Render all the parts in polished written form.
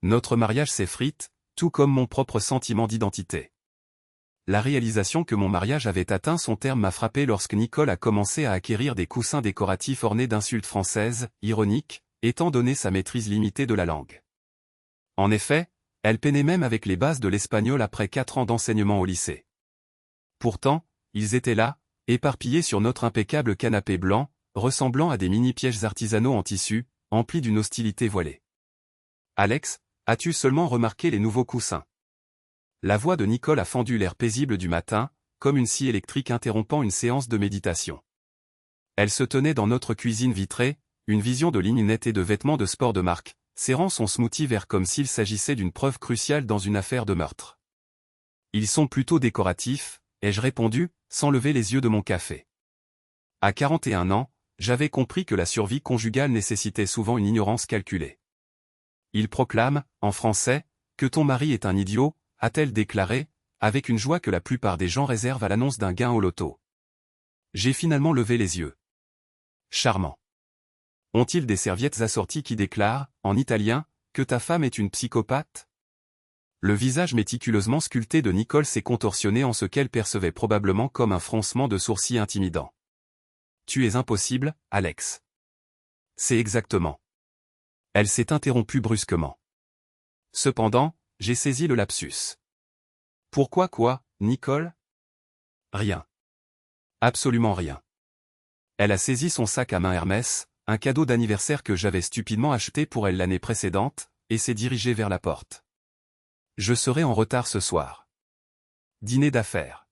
Notre mariage s'effrite, tout comme mon propre sentiment d'identité. La réalisation que mon mariage avait atteint son terme m'a frappé lorsque Nicole a commencé à acquérir des coussins décoratifs ornés d'insultes françaises, ironiques, étant donné sa maîtrise limitée de la langue. En effet, elle peinait même avec les bases de l'espagnol après 4 ans d'enseignement au lycée. Pourtant, ils étaient là, éparpillés sur notre impeccable canapé blanc, ressemblant à des mini-pièges artisanaux en tissu, emplis d'une hostilité voilée. « Alex, as-tu seulement remarqué les nouveaux coussins ?» La voix de Nicole a fendu l'air paisible du matin, comme une scie électrique interrompant une séance de méditation. Elle se tenait dans notre cuisine vitrée, une vision de lignes nettes et de vêtements de sport de marque, serrant son smoothie vert comme s'il s'agissait d'une preuve cruciale dans une affaire de meurtre. « Ils sont plutôt décoratifs », ai-je répondu, sans lever les yeux de mon café. À 41 ans, j'avais compris que la survie conjugale nécessitait souvent une ignorance calculée. Il proclame, en français, que ton mari est un idiot, a-t-elle déclaré, avec une joie que la plupart des gens réservent à l'annonce d'un gain au loto. J'ai finalement levé les yeux. Charmant. Ont-ils des serviettes assorties qui déclarent, en italien, que ta femme est une psychopathe? Le visage méticuleusement sculpté de Nicole s'est contorsionné en ce qu'elle percevait probablement comme un froncement de sourcils intimidant. Tu es impossible, Alex. C'est exactement. Elle s'est interrompue brusquement. Cependant, j'ai saisi le lapsus. Pourquoi quoi, Nicole? Rien. Absolument rien. Elle a saisi son sac à main Hermès, un cadeau d'anniversaire que j'avais stupidement acheté pour elle l'année précédente, et s'est dirigée vers la porte. Je serai en retard ce soir. Dîner d'affaires.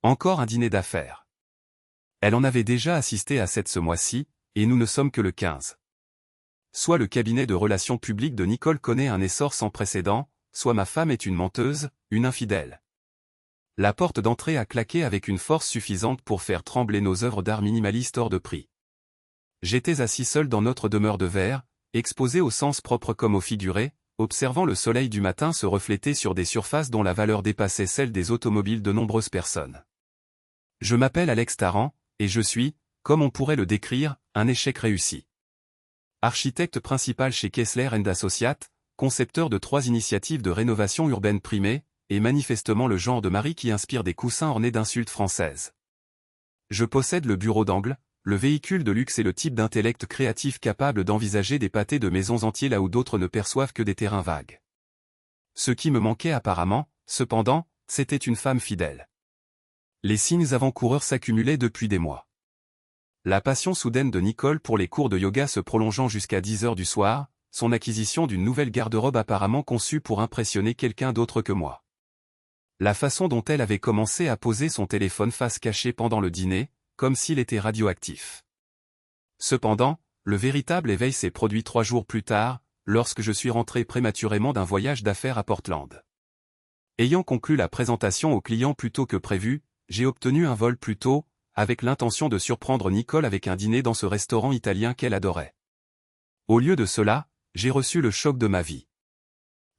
Encore un dîner d'affaires. Elle en avait déjà assisté à 7 ce mois-ci, et nous ne sommes que le 15. Soit le cabinet de relations publiques de Nicole connaît un essor sans précédent, soit ma femme est une menteuse, une infidèle. La porte d'entrée a claqué avec une force suffisante pour faire trembler nos œuvres d'art minimalistes hors de prix. J'étais assis seul dans notre demeure de verre, exposé au sens propre comme au figuré, observant le soleil du matin se refléter sur des surfaces dont la valeur dépassait celle des automobiles de nombreuses personnes. Je m'appelle Alex Tarrant, et je suis, comme on pourrait le décrire, un échec réussi. Architecte principal chez Kessler & Associates, concepteur de 3 initiatives de rénovation urbaine primées, et manifestement le genre de mari qui inspire des coussins ornés d'insultes françaises. Je possède le bureau d'angle, le véhicule de luxe et le type d'intellect créatif capable d'envisager des pâtés de maisons entiers là où d'autres ne perçoivent que des terrains vagues. Ce qui me manquait apparemment, cependant, c'était une femme fidèle. Les signes avant-coureurs s'accumulaient depuis des mois. La passion soudaine de Nicole pour les cours de yoga se prolongeant jusqu'à 10 heures du soir, son acquisition d'une nouvelle garde-robe apparemment conçue pour impressionner quelqu'un d'autre que moi. La façon dont elle avait commencé à poser son téléphone face cachée pendant le dîner, comme s'il était radioactif. Cependant, le véritable éveil s'est produit 3 jours plus tard, lorsque je suis rentré prématurément d'un voyage d'affaires à Portland. Ayant conclu la présentation au client plus tôt que prévu, j'ai obtenu un vol plus tôt, avec l'intention de surprendre Nicole avec un dîner dans ce restaurant italien qu'elle adorait. Au lieu de cela, j'ai reçu le choc de ma vie.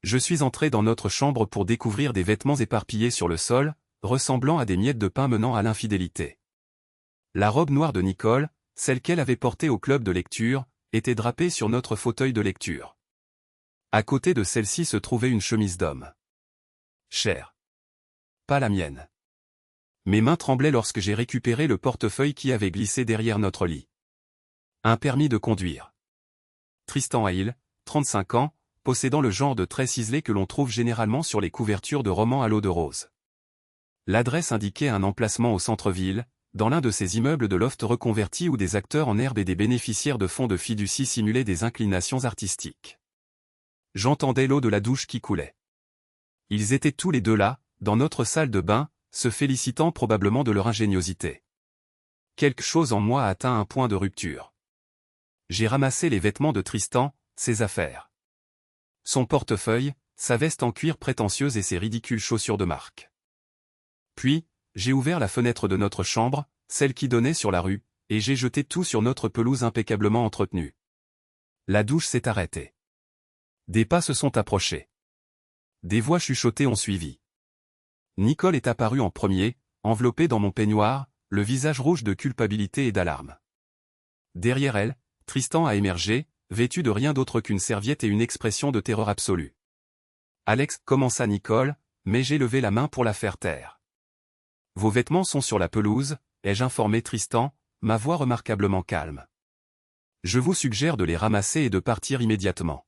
Je suis entré dans notre chambre pour découvrir des vêtements éparpillés sur le sol, ressemblant à des miettes de pain menant à l'infidélité. La robe noire de Nicole, celle qu'elle avait portée au club de lecture, était drapée sur notre fauteuil de lecture. À côté de celle-ci se trouvait une chemise d'homme. Chère. Pas la mienne. Mes mains tremblaient lorsque j'ai récupéré le portefeuille qui avait glissé derrière notre lit. Un permis de conduire. Tristan Hale, 35 ans, possédant le genre de traits ciselés que l'on trouve généralement sur les couvertures de romans à l'eau de rose. L'adresse indiquait un emplacement au centre-ville, dans l'un de ces immeubles de loft reconvertis où des acteurs en herbe et des bénéficiaires de fonds de fiducie simulaient des inclinations artistiques. J'entendais l'eau de la douche qui coulait. Ils étaient tous les deux là, dans notre salle de bain, se félicitant probablement de leur ingéniosité. Quelque chose en moi a atteint un point de rupture. J'ai ramassé les vêtements de Tristan, ses affaires. Son portefeuille, sa veste en cuir prétentieuse et ses ridicules chaussures de marque. Puis, j'ai ouvert la fenêtre de notre chambre, celle qui donnait sur la rue, et j'ai jeté tout sur notre pelouse impeccablement entretenue. La douche s'est arrêtée. Des pas se sont approchés. Des voix chuchotées ont suivi. Nicole est apparue en premier, enveloppée dans mon peignoir, le visage rouge de culpabilité et d'alarme. Derrière elle, Tristan a émergé, vêtu de rien d'autre qu'une serviette et une expression de terreur absolue. Alex, commença Nicole, mais j'ai levé la main pour la faire taire. Vos vêtements sont sur la pelouse, ai-je informé Tristan, ma voix remarquablement calme. Je vous suggère de les ramasser et de partir immédiatement.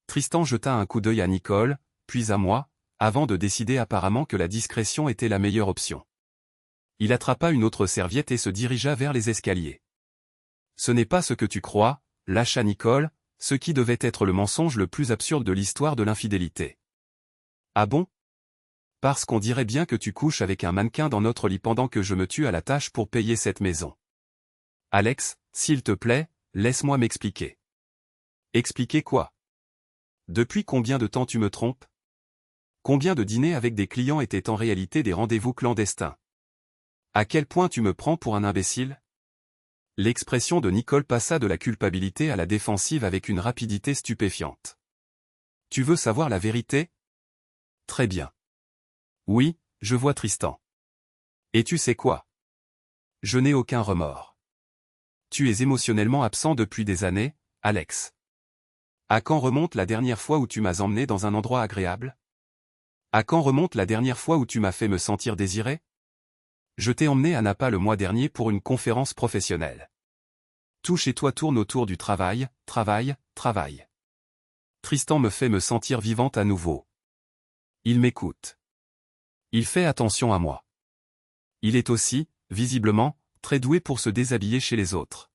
Tristan jeta un coup d'œil à Nicole, puis à moi, avant de décider apparemment que la discrétion était la meilleure option. Il attrapa une autre serviette et se dirigea vers les escaliers. Ce n'est pas ce que tu crois, lâcha Nicole, ce qui devait être le mensonge le plus absurde de l'histoire de l'infidélité. Ah bon? Parce qu'on dirait bien que tu couches avec un mannequin dans notre lit pendant que je me tue à la tâche pour payer cette maison. Alex, s'il te plaît, laisse-moi m'expliquer. Expliquer quoi? Depuis combien de temps tu me trompes? Combien de dîners avec des clients étaient en réalité des rendez-vous clandestins? À quel point tu me prends pour un imbécile? L'expression de Nicole passa de la culpabilité à la défensive avec une rapidité stupéfiante. Tu veux savoir la vérité? Très bien. Oui, je vois Tristan. Et tu sais quoi? Je n'ai aucun remords. Tu es émotionnellement absent depuis des années, Alex. À quand remonte la dernière fois où tu m'as emmené dans un endroit agréable? À quand remonte la dernière fois où tu m'as fait me sentir désiré? Je t'ai emmené à Napa le mois dernier pour une conférence professionnelle. Tout chez toi tourne autour du travail, travail, travail. Tristan me fait me sentir vivante à nouveau. Il m'écoute. Il fait attention à moi. Il est aussi, visiblement, très doué pour se déshabiller chez les autres.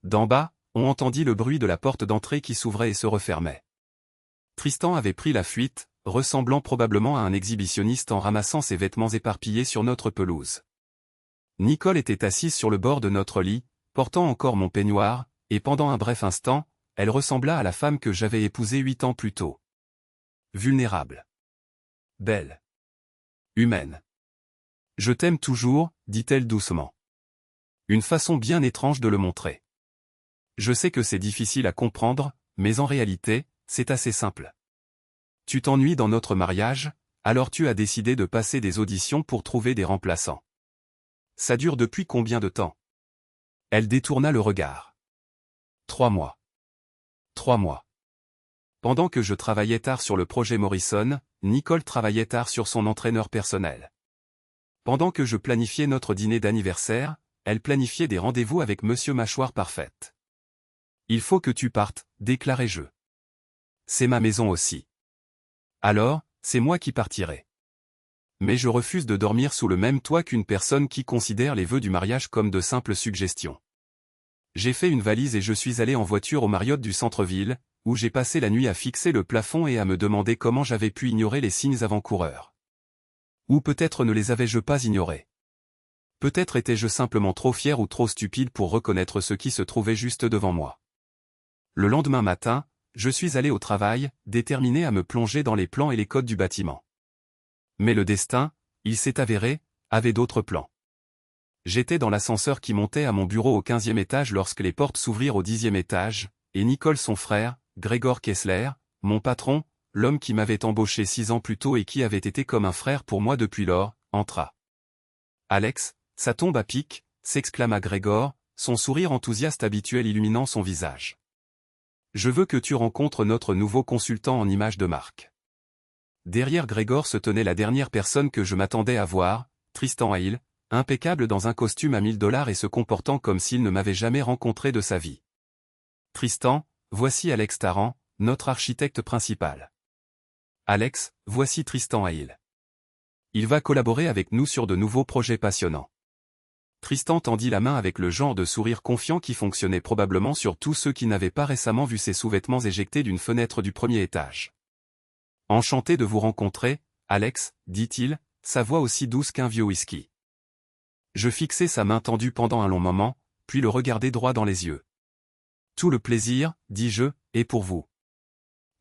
D'en bas, on entendit le bruit de la porte d'entrée qui s'ouvrait et se refermait. Tristan avait pris la fuite, ressemblant probablement à un exhibitionniste en ramassant ses vêtements éparpillés sur notre pelouse. Nicole était assise sur le bord de notre lit, portant encore mon peignoir, et pendant un bref instant, elle ressembla à la femme que j'avais épousée 8 ans plus tôt. Vulnérable. Belle. Humaine. Je t'aime toujours, dit-elle doucement. Une façon bien étrange de le montrer. Je sais que c'est difficile à comprendre, mais en réalité, c'est assez simple. Tu t'ennuies dans notre mariage, alors tu as décidé de passer des auditions pour trouver des remplaçants. Ça dure depuis combien de temps? Elle détourna le regard. 3 mois. 3 mois. Pendant que je travaillais tard sur le projet Morrison, Nicole travaillait tard sur son entraîneur personnel. Pendant que je planifiais notre dîner d'anniversaire, elle planifiait des rendez-vous avec Monsieur Mâchoire Parfaite. Il faut que tu partes, déclarai-je. C'est ma maison aussi. Alors, c'est moi qui partirai. Mais je refuse de dormir sous le même toit qu'une personne qui considère les vœux du mariage comme de simples suggestions. J'ai fait une valise et je suis allé en voiture au Marriott du centre-ville, où j'ai passé la nuit à fixer le plafond et à me demander comment j'avais pu ignorer les signes avant-coureurs. Ou peut-être ne les avais-je pas ignorés. Peut-être étais-je simplement trop fier ou trop stupide pour reconnaître ce qui se trouvait juste devant moi. Le lendemain matin, je suis allé au travail, déterminé à me plonger dans les plans et les codes du bâtiment. Mais le destin, il s'est avéré, avait d'autres plans. J'étais dans l'ascenseur qui montait à mon bureau au 15e étage lorsque les portes s'ouvrirent au 10e étage, et Nicole son frère, Gregor Kessler, mon patron, l'homme qui m'avait embauché 6 ans plus tôt et qui avait été comme un frère pour moi depuis lors, entra. Alex, ça tombe à pic, s'exclama Gregor, son sourire enthousiaste habituel illuminant son visage. Je veux que tu rencontres notre nouveau consultant en images de marque. Derrière Gregor se tenait la dernière personne que je m'attendais à voir, Tristan Hale, impeccable dans un costume à $1000 et se comportant comme s'il ne m'avait jamais rencontré de sa vie. Tristan, voici Alex Tarrant, notre architecte principal. Alex, voici Tristan Hale. Il va collaborer avec nous sur de nouveaux projets passionnants. Tristan tendit la main avec le genre de sourire confiant qui fonctionnait probablement sur tous ceux qui n'avaient pas récemment vu ses sous-vêtements éjectés d'une fenêtre du premier étage. Enchanté de vous rencontrer, Alex, dit-il, sa voix aussi douce qu'un vieux whisky. Je fixai sa main tendue pendant un long moment, puis le regardai droit dans les yeux. Tout le plaisir, dis-je, est pour vous.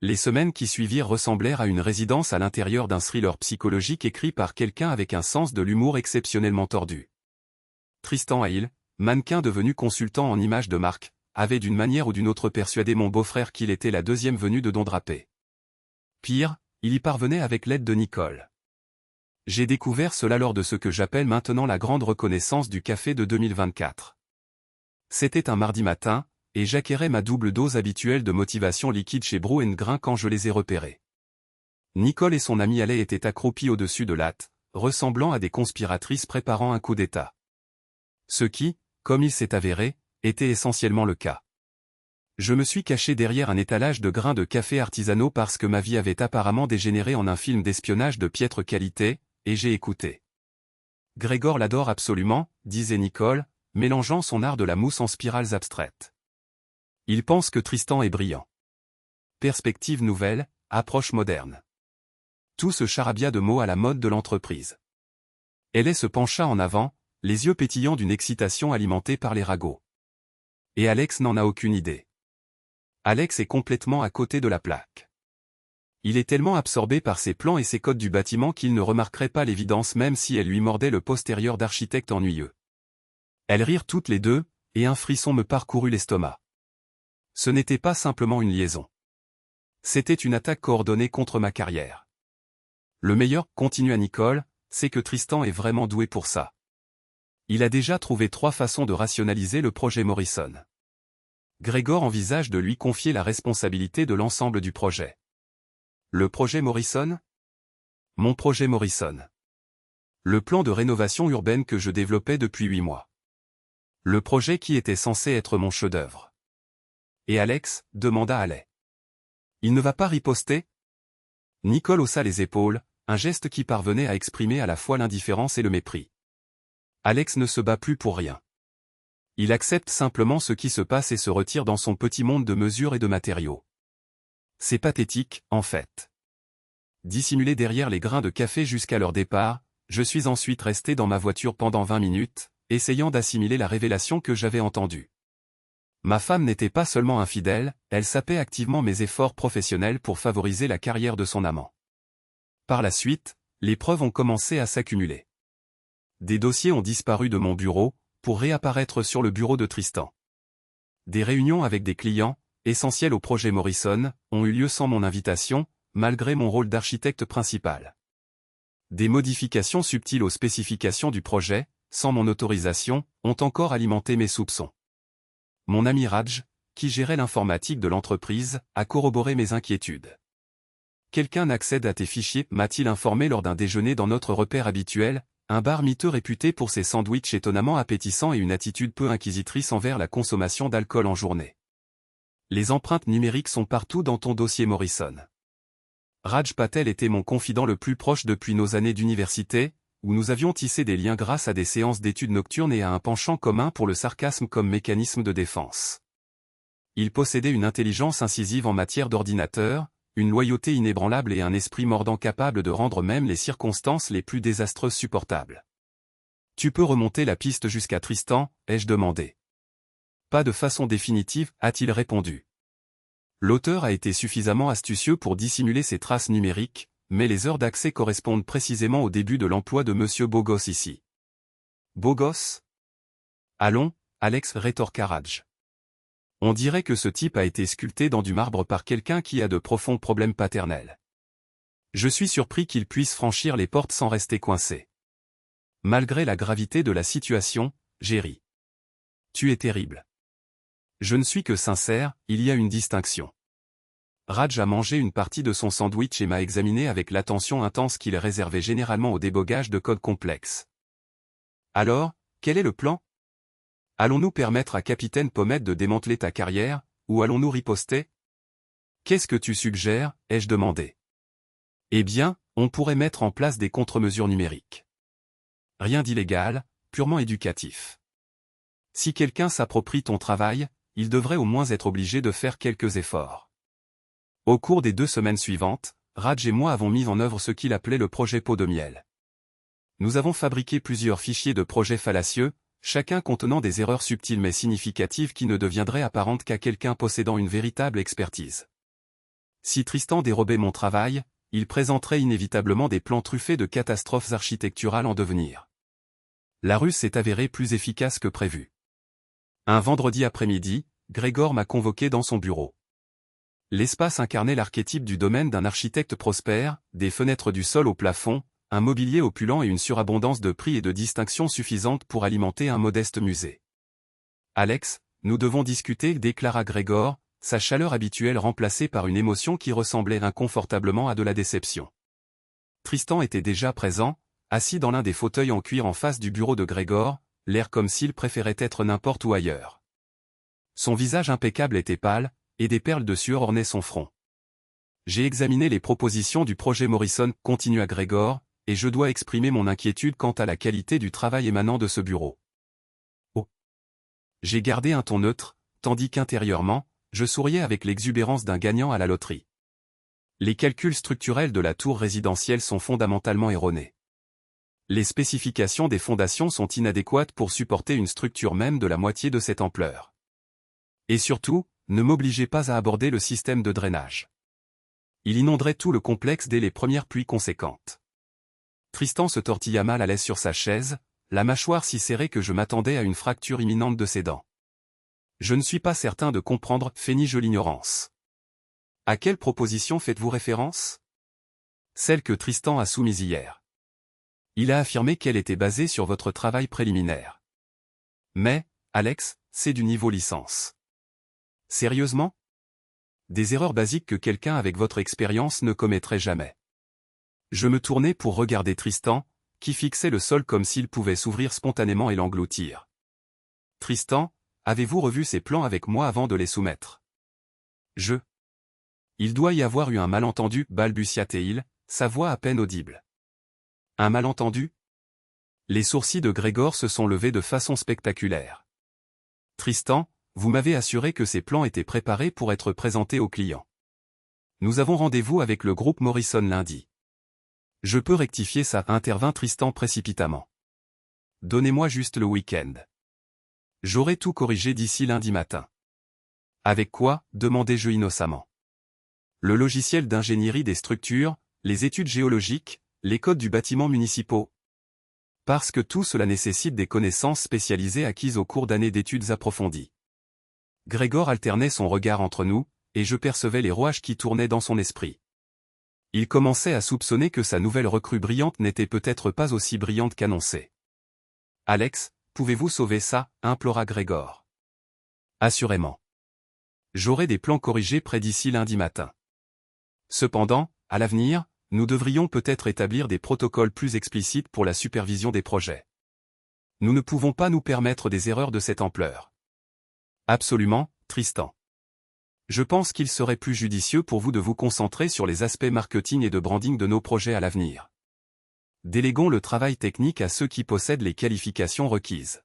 Les semaines qui suivirent ressemblèrent à une résidence à l'intérieur d'un thriller psychologique écrit par quelqu'un avec un sens de l'humour exceptionnellement tordu. Tristan Hale, mannequin devenu consultant en images de marque, avait d'une manière ou d'une autre persuadé mon beau-frère qu'il était la deuxième venue de Don Drapé. Pire, il y parvenait avec l'aide de Nicole. J'ai découvert cela lors de ce que j'appelle maintenant la grande reconnaissance du café de 2024. C'était un mardi matin, et j'acquérais ma double dose habituelle de motivation liquide chez Brou & Grain quand je les ai repérés. Nicole et son ami Allais étaient accroupis au-dessus de l'hâte, ressemblant à des conspiratrices préparant un coup d'État. Ce qui, comme il s'est avéré, était essentiellement le cas. Je me suis caché derrière un étalage de grains de café artisanaux parce que ma vie avait apparemment dégénéré en un film d'espionnage de piètre qualité, et j'ai écouté. Grégor l'adore absolument, disait Nicole, mélangeant son art de la mousse en spirales abstraites. Il pense que Tristan est brillant. Perspective nouvelle, approche moderne. Tout ce charabia de mots à la mode de l'entreprise. Elle se pencha en avant, les yeux pétillants d'une excitation alimentée par les ragots. Et Alex n'en a aucune idée. Alex est complètement à côté de la plaque. Il est tellement absorbé par ses plans et ses codes du bâtiment qu'il ne remarquerait pas l'évidence même si elle lui mordait le postérieur d'architecte ennuyeux. Elles rirent toutes les deux, et un frisson me parcourut l'estomac. Ce n'était pas simplement une liaison. C'était une attaque coordonnée contre ma carrière. Le meilleur, continua Nicole, c'est que Tristan est vraiment doué pour ça. Il a déjà trouvé 3 façons de rationaliser le projet Morrison. Grégor envisage de lui confier la responsabilité de l'ensemble du projet. Le projet Morrison ? Mon projet Morrison. Le plan de rénovation urbaine que je développais depuis 8 mois. Le projet qui était censé être mon chef-d'œuvre. Et Alex ? Demanda Allais. Il ne va pas riposter ? Nicole haussa les épaules, un geste qui parvenait à exprimer à la fois l'indifférence et le mépris. Alex ne se bat plus pour rien. Il accepte simplement ce qui se passe et se retire dans son petit monde de mesures et de matériaux. C'est pathétique, en fait. Dissimulé derrière les grains de café jusqu'à leur départ, je suis ensuite resté dans ma voiture pendant 20 minutes, essayant d'assimiler la révélation que j'avais entendue. Ma femme n'était pas seulement infidèle, elle sapait activement mes efforts professionnels pour favoriser la carrière de son amant. Par la suite, les preuves ont commencé à s'accumuler. Des dossiers ont disparu de mon bureau, pour réapparaître sur le bureau de Tristan. Des réunions avec des clients, essentiels au projet Morrison, ont eu lieu sans mon invitation, malgré mon rôle d'architecte principal. Des modifications subtiles aux spécifications du projet, sans mon autorisation, ont encore alimenté mes soupçons. Mon ami Raj, qui gérait l'informatique de l'entreprise, a corroboré mes inquiétudes. Quelqu'un accède à tes fichiers, m'a-t-il informé lors d'un déjeuner dans notre repère habituel, un bar miteux réputé pour ses sandwichs étonnamment appétissants et une attitude peu inquisitrice envers la consommation d'alcool en journée. Les empreintes numériques sont partout dans ton dossier Morrison. Raj Patel était mon confident le plus proche depuis nos années d'université, où nous avions tissé des liens grâce à des séances d'études nocturnes et à un penchant commun pour le sarcasme comme mécanisme de défense. Il possédait une intelligence incisive en matière d'ordinateur, une loyauté inébranlable et un esprit mordant capable de rendre même les circonstances les plus désastreuses supportables. « Tu peux remonter la piste jusqu'à Tristan ?» ai-je demandé. « Pas de façon définitive » a-t-il répondu. L'auteur a été suffisamment astucieux pour dissimuler ses traces numériques, mais les heures d'accès correspondent précisément au début de l'emploi de Monsieur Bogos ici. Bogos ? Allons, Alex rétorqua Raj. On dirait que ce type a été sculpté dans du marbre par quelqu'un qui a de profonds problèmes paternels. Je suis surpris qu'il puisse franchir les portes sans rester coincé. Malgré la gravité de la situation, j'ai ri. Tu es terrible. Je ne suis que sincère, il y a une distinction. Raj a mangé une partie de son sandwich et m'a examiné avec l'attention intense qu'il réservait généralement au débogage de codes complexes. Alors, quel est le plan ? Allons-nous permettre à Capitaine Pommette de démanteler ta carrière, ou allons-nous riposter ? Qu'est-ce que tu suggères, ai-je demandé. Eh bien, on pourrait mettre en place des contre-mesures numériques. Rien d'illégal, purement éducatif. Si quelqu'un s'approprie ton travail, il devrait au moins être obligé de faire quelques efforts. Au cours des 2 semaines suivantes, Raj et moi avons mis en œuvre ce qu'il appelait le projet Pot de Miel. Nous avons fabriqué plusieurs fichiers de projets fallacieux, chacun contenant des erreurs subtiles mais significatives qui ne deviendraient apparentes qu'à quelqu'un possédant une véritable expertise. Si Tristan dérobait mon travail, il présenterait inévitablement des plans truffés de catastrophes architecturales en devenir. La ruse s'est avérée plus efficace que prévu. Un vendredi après-midi, Grégor m'a convoqué dans son bureau. L'espace incarnait l'archétype du domaine d'un architecte prospère, des fenêtres du sol au plafond, un mobilier opulent et une surabondance de prix et de distinctions suffisantes pour alimenter un modeste musée. « Alex, nous devons discuter, déclara Grégor, sa chaleur habituelle remplacée par une émotion qui ressemblait inconfortablement à de la déception. Tristan était déjà présent, assis dans l'un des fauteuils en cuir en face du bureau de Grégor, l'air comme s'il préférait être n'importe où ailleurs. Son visage impeccable était pâle, et des perles de sueur ornaient son front. J'ai examiné les propositions du projet Morrison, continua Grégor, et je dois exprimer mon inquiétude quant à la qualité du travail émanant de ce bureau. Oh. J'ai gardé un ton neutre, tandis qu'intérieurement, je souriais avec l'exubérance d'un gagnant à la loterie. Les calculs structurels de la tour résidentielle sont fondamentalement erronés. Les spécifications des fondations sont inadéquates pour supporter une structure même de la moitié de cette ampleur. Et surtout, ne m'obligez pas à aborder le système de drainage. Il inonderait tout le complexe dès les premières pluies conséquentes. Tristan se tortilla mal à l'aise sur sa chaise, la mâchoire si serrée que je m'attendais à une fracture imminente de ses dents. Je ne suis pas certain de comprendre, feignis-je l'ignorance. À quelle proposition faites-vous référence? Celle que Tristan a soumise hier. Il a affirmé qu'elle était basée sur votre travail préliminaire. Mais, Alex, c'est du niveau licence. Sérieusement? Des erreurs basiques que quelqu'un avec votre expérience ne commettrait jamais. Je me tournai pour regarder Tristan, qui fixait le sol comme s'il pouvait s'ouvrir spontanément et l'engloutir. Tristan, avez-vous revu ces plans avec moi avant de les soumettre? Il doit y avoir eu un malentendu, balbutia-t-il, sa voix à peine audible. Un malentendu? Les sourcils de Grégor se sont levés de façon spectaculaire. Tristan, vous m'avez assuré que ces plans étaient préparés pour être présentés aux clients. Nous avons rendez-vous avec le groupe Morrison lundi. Je peux rectifier ça, intervint Tristan précipitamment. Donnez-moi juste le week-end. J'aurai tout corrigé d'ici lundi matin. Avec quoi, demandai-je innocemment. Le logiciel d'ingénierie des structures, les études géologiques, les codes du bâtiment municipaux. Parce que tout cela nécessite des connaissances spécialisées acquises au cours d'années d'études approfondies. Grégor alternait son regard entre nous, et je percevais les rouages qui tournaient dans son esprit. Il commençait à soupçonner que sa nouvelle recrue brillante n'était peut-être pas aussi brillante qu'annoncée. « Alex, pouvez-vous sauver ça ?» implora Grégor. « Assurément. J'aurai des plans corrigés près d'ici lundi matin. Cependant, à l'avenir, nous devrions peut-être établir des protocoles plus explicites pour la supervision des projets. Nous ne pouvons pas nous permettre des erreurs de cette ampleur. » Absolument, Tristan. Je pense qu'il serait plus judicieux pour vous de vous concentrer sur les aspects marketing et de branding de nos projets à l'avenir. Déléguons le travail technique à ceux qui possèdent les qualifications requises.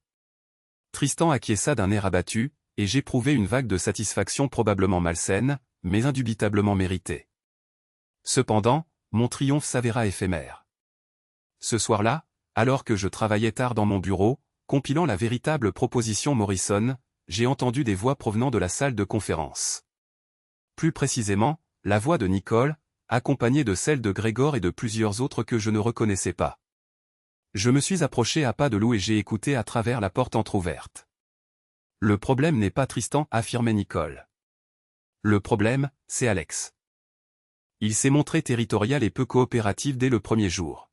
Tristan acquiesça d'un air abattu, et j'éprouvai une vague de satisfaction probablement malsaine, mais indubitablement méritée. Cependant, mon triomphe s'avéra éphémère. Ce soir-là, alors que je travaillais tard dans mon bureau, compilant la véritable proposition Morrison, j'ai entendu des voix provenant de la salle de conférence. Plus précisément, la voix de Nicole, accompagnée de celle de Grégor et de plusieurs autres que je ne reconnaissais pas. Je me suis approché à pas de loup et j'ai écouté à travers la porte entr'ouverte. Le problème n'est pas Tristan, affirmait Nicole. Le problème, c'est Alex. Il s'est montré territorial et peu coopératif dès le premier jour.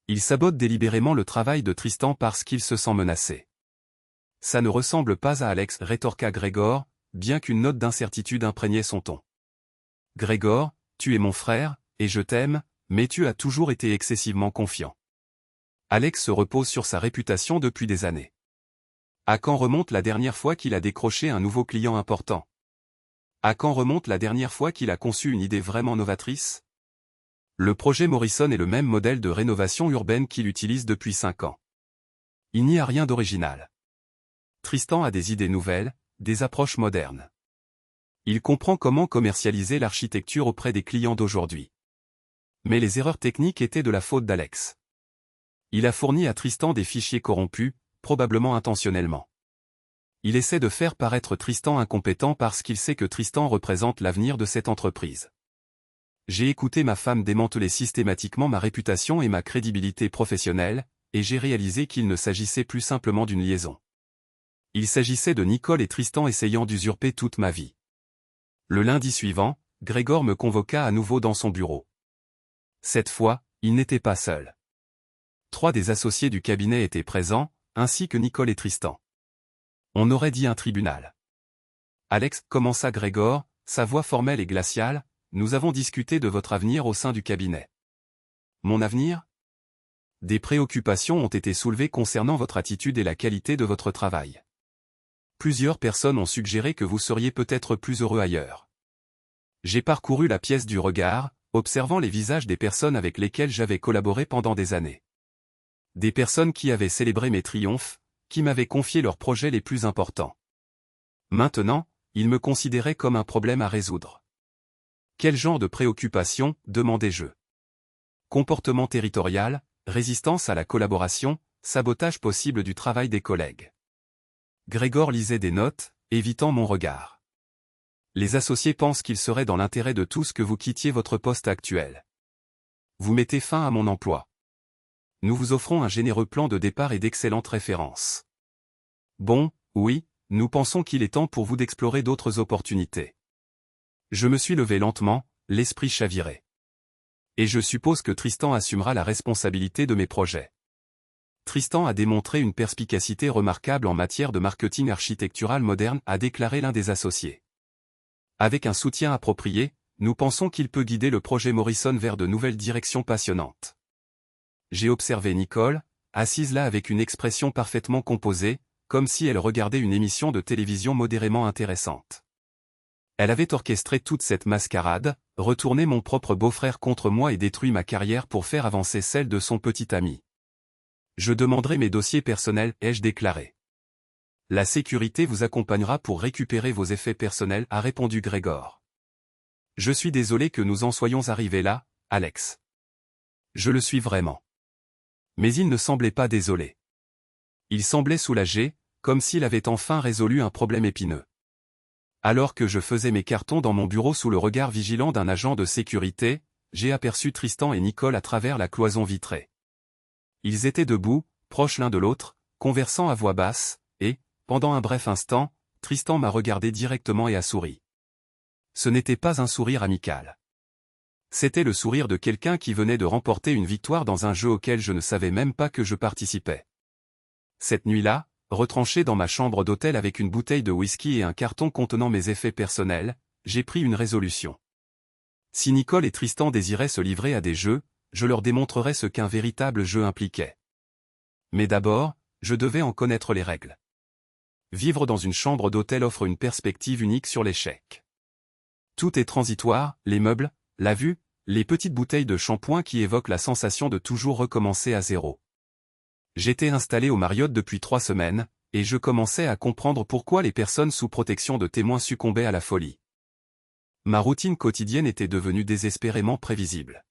Il sabote délibérément le travail de Tristan parce qu'il se sent menacé. Ça ne ressemble pas à Alex, rétorqua Grégor, bien qu'une note d'incertitude imprégnait son ton. Grégor, tu es mon frère, et je t'aime, mais tu as toujours été excessivement confiant. Alex se repose sur sa réputation depuis des années. À quand remonte la dernière fois qu'il a décroché un nouveau client important? À quand remonte la dernière fois qu'il a conçu une idée vraiment novatrice? Le projet Morrison est le même modèle de rénovation urbaine qu'il utilise depuis 5 ans. Il n'y a rien d'original. Tristan a des idées nouvelles, des approches modernes. Il comprend comment commercialiser l'architecture auprès des clients d'aujourd'hui. Mais les erreurs techniques étaient de la faute d'Alex. Il a fourni à Tristan des fichiers corrompus, probablement intentionnellement. Il essaie de faire paraître Tristan incompétent parce qu'il sait que Tristan représente l'avenir de cette entreprise. J'ai écouté ma femme démanteler systématiquement ma réputation et ma crédibilité professionnelle, et j'ai réalisé qu'il ne s'agissait plus simplement d'une liaison. Il s'agissait de Nicole et Tristan essayant d'usurper toute ma vie. Le lundi suivant, Grégor me convoqua à nouveau dans son bureau. Cette fois, il n'était pas seul. 3 des associés du cabinet étaient présents, ainsi que Nicole et Tristan. On aurait dit un tribunal. Alex, commença Grégor, sa voix formelle et glaciale, nous avons discuté de votre avenir au sein du cabinet. Mon avenir? Des préoccupations ont été soulevées concernant votre attitude et la qualité de votre travail. Plusieurs personnes ont suggéré que vous seriez peut-être plus heureux ailleurs. J'ai parcouru la pièce du regard, observant les visages des personnes avec lesquelles j'avais collaboré pendant des années. Des personnes qui avaient célébré mes triomphes, qui m'avaient confié leurs projets les plus importants. Maintenant, ils me considéraient comme un problème à résoudre. Quel genre de préoccupation, demandai-je. Comportement territorial, résistance à la collaboration, sabotage possible du travail des collègues. Grégor lisait des notes, évitant mon regard. Les associés pensent qu'il serait dans l'intérêt de tous que vous quittiez votre poste actuel. Vous mettez fin à mon emploi. Nous vous offrons un généreux plan de départ et d'excellentes références. Bon, oui, nous pensons qu'il est temps pour vous d'explorer d'autres opportunités. Je me suis levé lentement, l'esprit chaviré. Et je suppose que Tristan assumera la responsabilité de mes projets. Tristan a démontré une perspicacité remarquable en matière de marketing architectural moderne, a déclaré l'un des associés. Avec un soutien approprié, nous pensons qu'il peut guider le projet Morrison vers de nouvelles directions passionnantes. J'ai observé Nicole, assise là avec une expression parfaitement composée, comme si elle regardait une émission de télévision modérément intéressante. Elle avait orchestré toute cette mascarade, retourné mon propre beau-frère contre moi et détruit ma carrière pour faire avancer celle de son petit ami. Je demanderai mes dossiers personnels, ai-je déclaré. La sécurité vous accompagnera pour récupérer vos effets personnels, a répondu Grégor. Je suis désolé que nous en soyons arrivés là, Alex. Je le suis vraiment. Mais il ne semblait pas désolé. Il semblait soulagé, comme s'il avait enfin résolu un problème épineux. Alors que je faisais mes cartons dans mon bureau sous le regard vigilant d'un agent de sécurité, j'ai aperçu Tristan et Nicole à travers la cloison vitrée. Ils étaient debout, proches l'un de l'autre, conversant à voix basse, et, pendant un bref instant, Tristan m'a regardé directement et a souri. Ce n'était pas un sourire amical. C'était le sourire de quelqu'un qui venait de remporter une victoire dans un jeu auquel je ne savais même pas que je participais. Cette nuit-là, retranché dans ma chambre d'hôtel avec une bouteille de whisky et un carton contenant mes effets personnels, j'ai pris une résolution. Si Nicole et Tristan désiraient se livrer à des jeux, je leur démontrerais ce qu'un véritable jeu impliquait. Mais d'abord, je devais en connaître les règles. Vivre dans une chambre d'hôtel offre une perspective unique sur l'échec. Tout est transitoire, les meubles, la vue, les petites bouteilles de shampoing qui évoquent la sensation de toujours recommencer à zéro. J'étais installé au Marriott depuis 3 semaines, et je commençais à comprendre pourquoi les personnes sous protection de témoins succombaient à la folie. Ma routine quotidienne était devenue désespérément prévisible.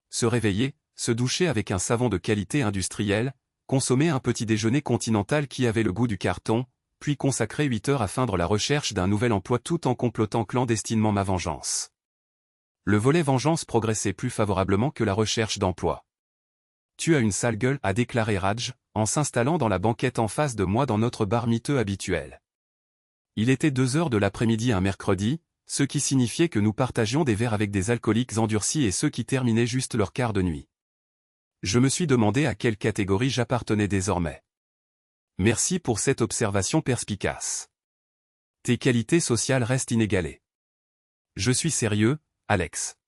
Se réveiller, se doucher avec un savon de qualité industrielle, consommer un petit déjeuner continental qui avait le goût du carton, puis consacrer 8 heures à feindre la recherche d'un nouvel emploi tout en complotant clandestinement ma vengeance. Le volet vengeance progressait plus favorablement que la recherche d'emploi. Tu as une sale gueule, a déclaré Raj, en s'installant dans la banquette en face de moi dans notre bar miteux habituel. Il était 2 heures de l'après-midi un mercredi, ce qui signifiait que nous partagions des verres avec des alcooliques endurcis et ceux qui terminaient juste leur quart de nuit. Je me suis demandé à quelle catégorie j'appartenais désormais. Merci pour cette observation perspicace. Tes qualités sociales restent inégalées. Je suis sérieux, Alex.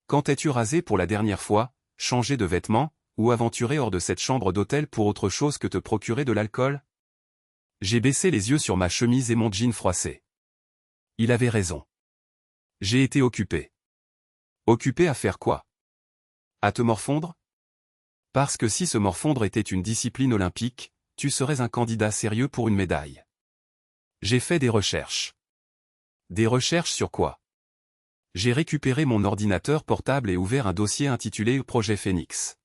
Quand t'es-tu rasé pour la dernière fois, changé de vêtements, ou aventuré hors de cette chambre d'hôtel pour autre chose que te procurer de l'alcool? J'ai baissé les yeux sur ma chemise et mon jean froissé. Il avait raison. J'ai été occupé. Occupé à faire quoi? À te morfondre? Parce que si se morfondre était une discipline olympique, tu serais un candidat sérieux pour une médaille. J'ai fait des recherches. Des recherches sur quoi? J'ai récupéré mon ordinateur portable et ouvert un dossier intitulé « Projet Phoenix ».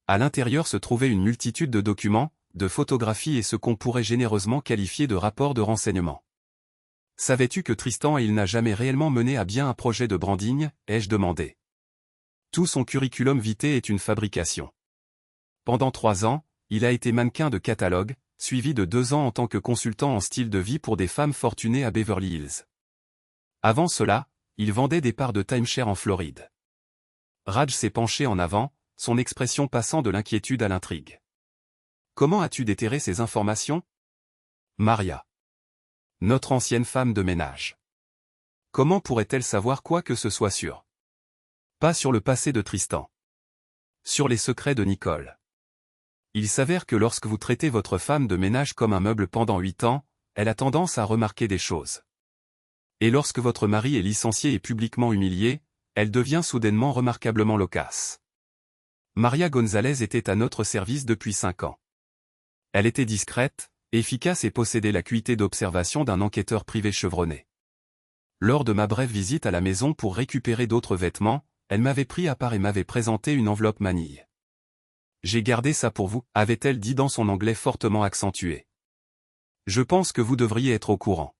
À l'intérieur se trouvait une multitude de documents, de photographies et ce qu'on pourrait généreusement qualifier de rapports de renseignement. Savais-tu que Tristan et il n'a jamais réellement mené à bien un projet de branding, ai-je demandé. Tout son curriculum vitae est une fabrication. Pendant 3 ans, il a été mannequin de catalogue, suivi de 2 ans en tant que consultant en style de vie pour des femmes fortunées à Beverly Hills. Avant cela, il vendait des parts de timeshare en Floride. Raj s'est penché en avant, son expression passant de l'inquiétude à l'intrigue. Comment as-tu déterré ces informations? Maria. Notre ancienne femme de ménage. Comment pourrait-elle savoir quoi que ce soit sur? Pas sur le passé de Tristan. Sur les secrets de Nicole. Il s'avère que lorsque vous traitez votre femme de ménage comme un meuble pendant 8 ans, elle a tendance à remarquer des choses. Et lorsque votre mari est licencié et publiquement humilié, elle devient soudainement remarquablement loquace. Maria Gonzalez était à notre service depuis 5 ans. Elle était discrète, efficace et possédait l'acuité d'observation d'un enquêteur privé chevronné. Lors de ma brève visite à la maison pour récupérer d'autres vêtements, elle m'avait pris à part et m'avait présenté une enveloppe manille. « J'ai gardé ça pour vous », avait-elle dit dans son anglais fortement accentué. « Je pense que vous devriez être au courant. »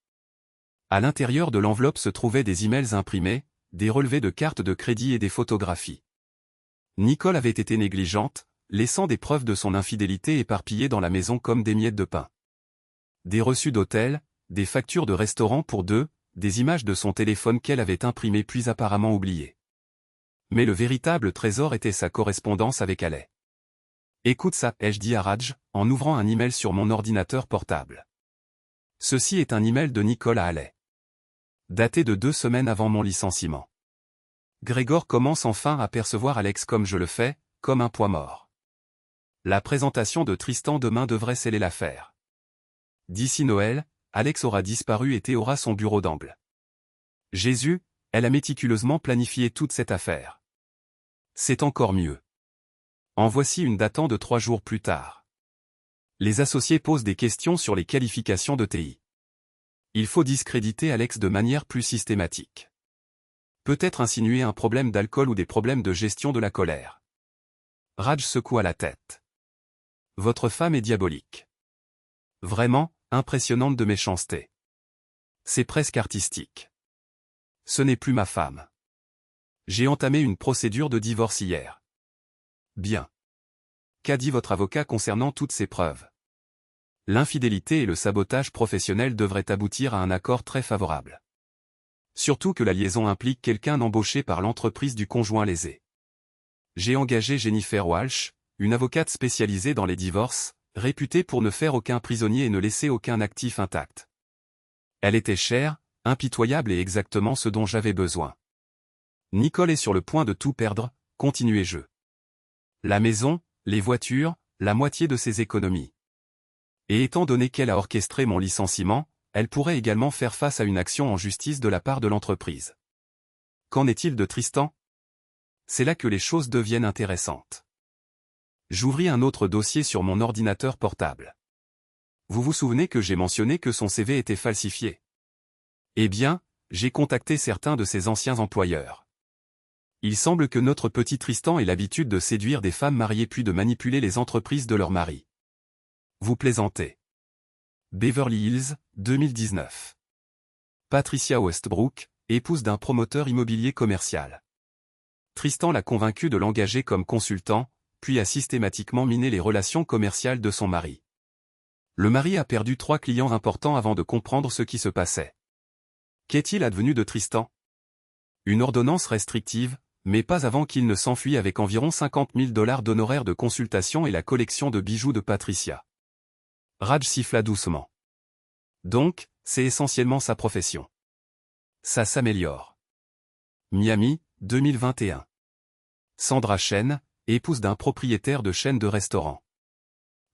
À l'intérieur de l'enveloppe se trouvaient des emails imprimés, des relevés de cartes de crédit et des photographies. Nicole avait été négligente, laissant des preuves de son infidélité éparpillées dans la maison comme des miettes de pain. Des reçus d'hôtel, des factures de restaurant pour deux, des images de son téléphone qu'elle avait imprimées puis apparemment oubliées. Mais le véritable trésor était sa correspondance avec Haley. « Écoute ça », ai-je dit à Raj, en ouvrant un email sur mon ordinateur portable. Ceci est un email de Nicole à Haley. Daté de 2 semaines avant mon licenciement. Grégor commence enfin à percevoir Alex comme je le fais, comme un poids mort. La présentation de Tristan demain devrait sceller l'affaire. D'ici Noël, Alex aura disparu et Thé aura son bureau d'angle. Jésus, elle a méticuleusement planifié toute cette affaire. C'est encore mieux. En voici une datant de 3 jours plus tard. Les associés posent des questions sur les qualifications de TI. Il faut discréditer Alex de manière plus systématique. Peut-être insinuer un problème d'alcool ou des problèmes de gestion de la colère. Raj secoua la tête. Votre femme est diabolique. Vraiment, impressionnante de méchanceté. C'est presque artistique. Ce n'est plus ma femme. J'ai entamé une procédure de divorce hier. Bien. Qu'a dit votre avocat concernant toutes ces preuves? L'infidélité et le sabotage professionnel devraient aboutir à un accord très favorable. Surtout que la liaison implique quelqu'un d'embauché par l'entreprise du conjoint lésé. J'ai engagé Jennifer Walsh, une avocate spécialisée dans les divorces, réputée pour ne faire aucun prisonnier et ne laisser aucun actif intact. Elle était chère, impitoyable et exactement ce dont j'avais besoin. Nicole est sur le point de tout perdre, continuai-je. La maison, les voitures, la moitié de ses économies. Et étant donné qu'elle a orchestré mon licenciement, elle pourrait également faire face à une action en justice de la part de l'entreprise. Qu'en est-il de Tristan? C'est là que les choses deviennent intéressantes. J'ouvris un autre dossier sur mon ordinateur portable. Vous vous souvenez que j'ai mentionné que son CV était falsifié? Eh bien, j'ai contacté certains de ses anciens employeurs. Il semble que notre petit Tristan ait l'habitude de séduire des femmes mariées puis de manipuler les entreprises de leurs maris. Vous plaisantez. Beverly Hills, 2019. Patricia Westbrook, épouse d'un promoteur immobilier commercial. Tristan l'a convaincue de l'engager comme consultant, puis a systématiquement miné les relations commerciales de son mari. Le mari a perdu 3 clients importants avant de comprendre ce qui se passait. Qu'est-il advenu de Tristan? Une ordonnance restrictive, mais pas avant qu'il ne s'enfuit avec environ 50 000 $ d'honoraires de consultation et la collection de bijoux de Patricia. Raj siffla doucement. Donc, c'est essentiellement sa profession. Ça s'améliore. Miami, 2021. Sandra Chen, épouse d'un propriétaire de chaîne de restaurants.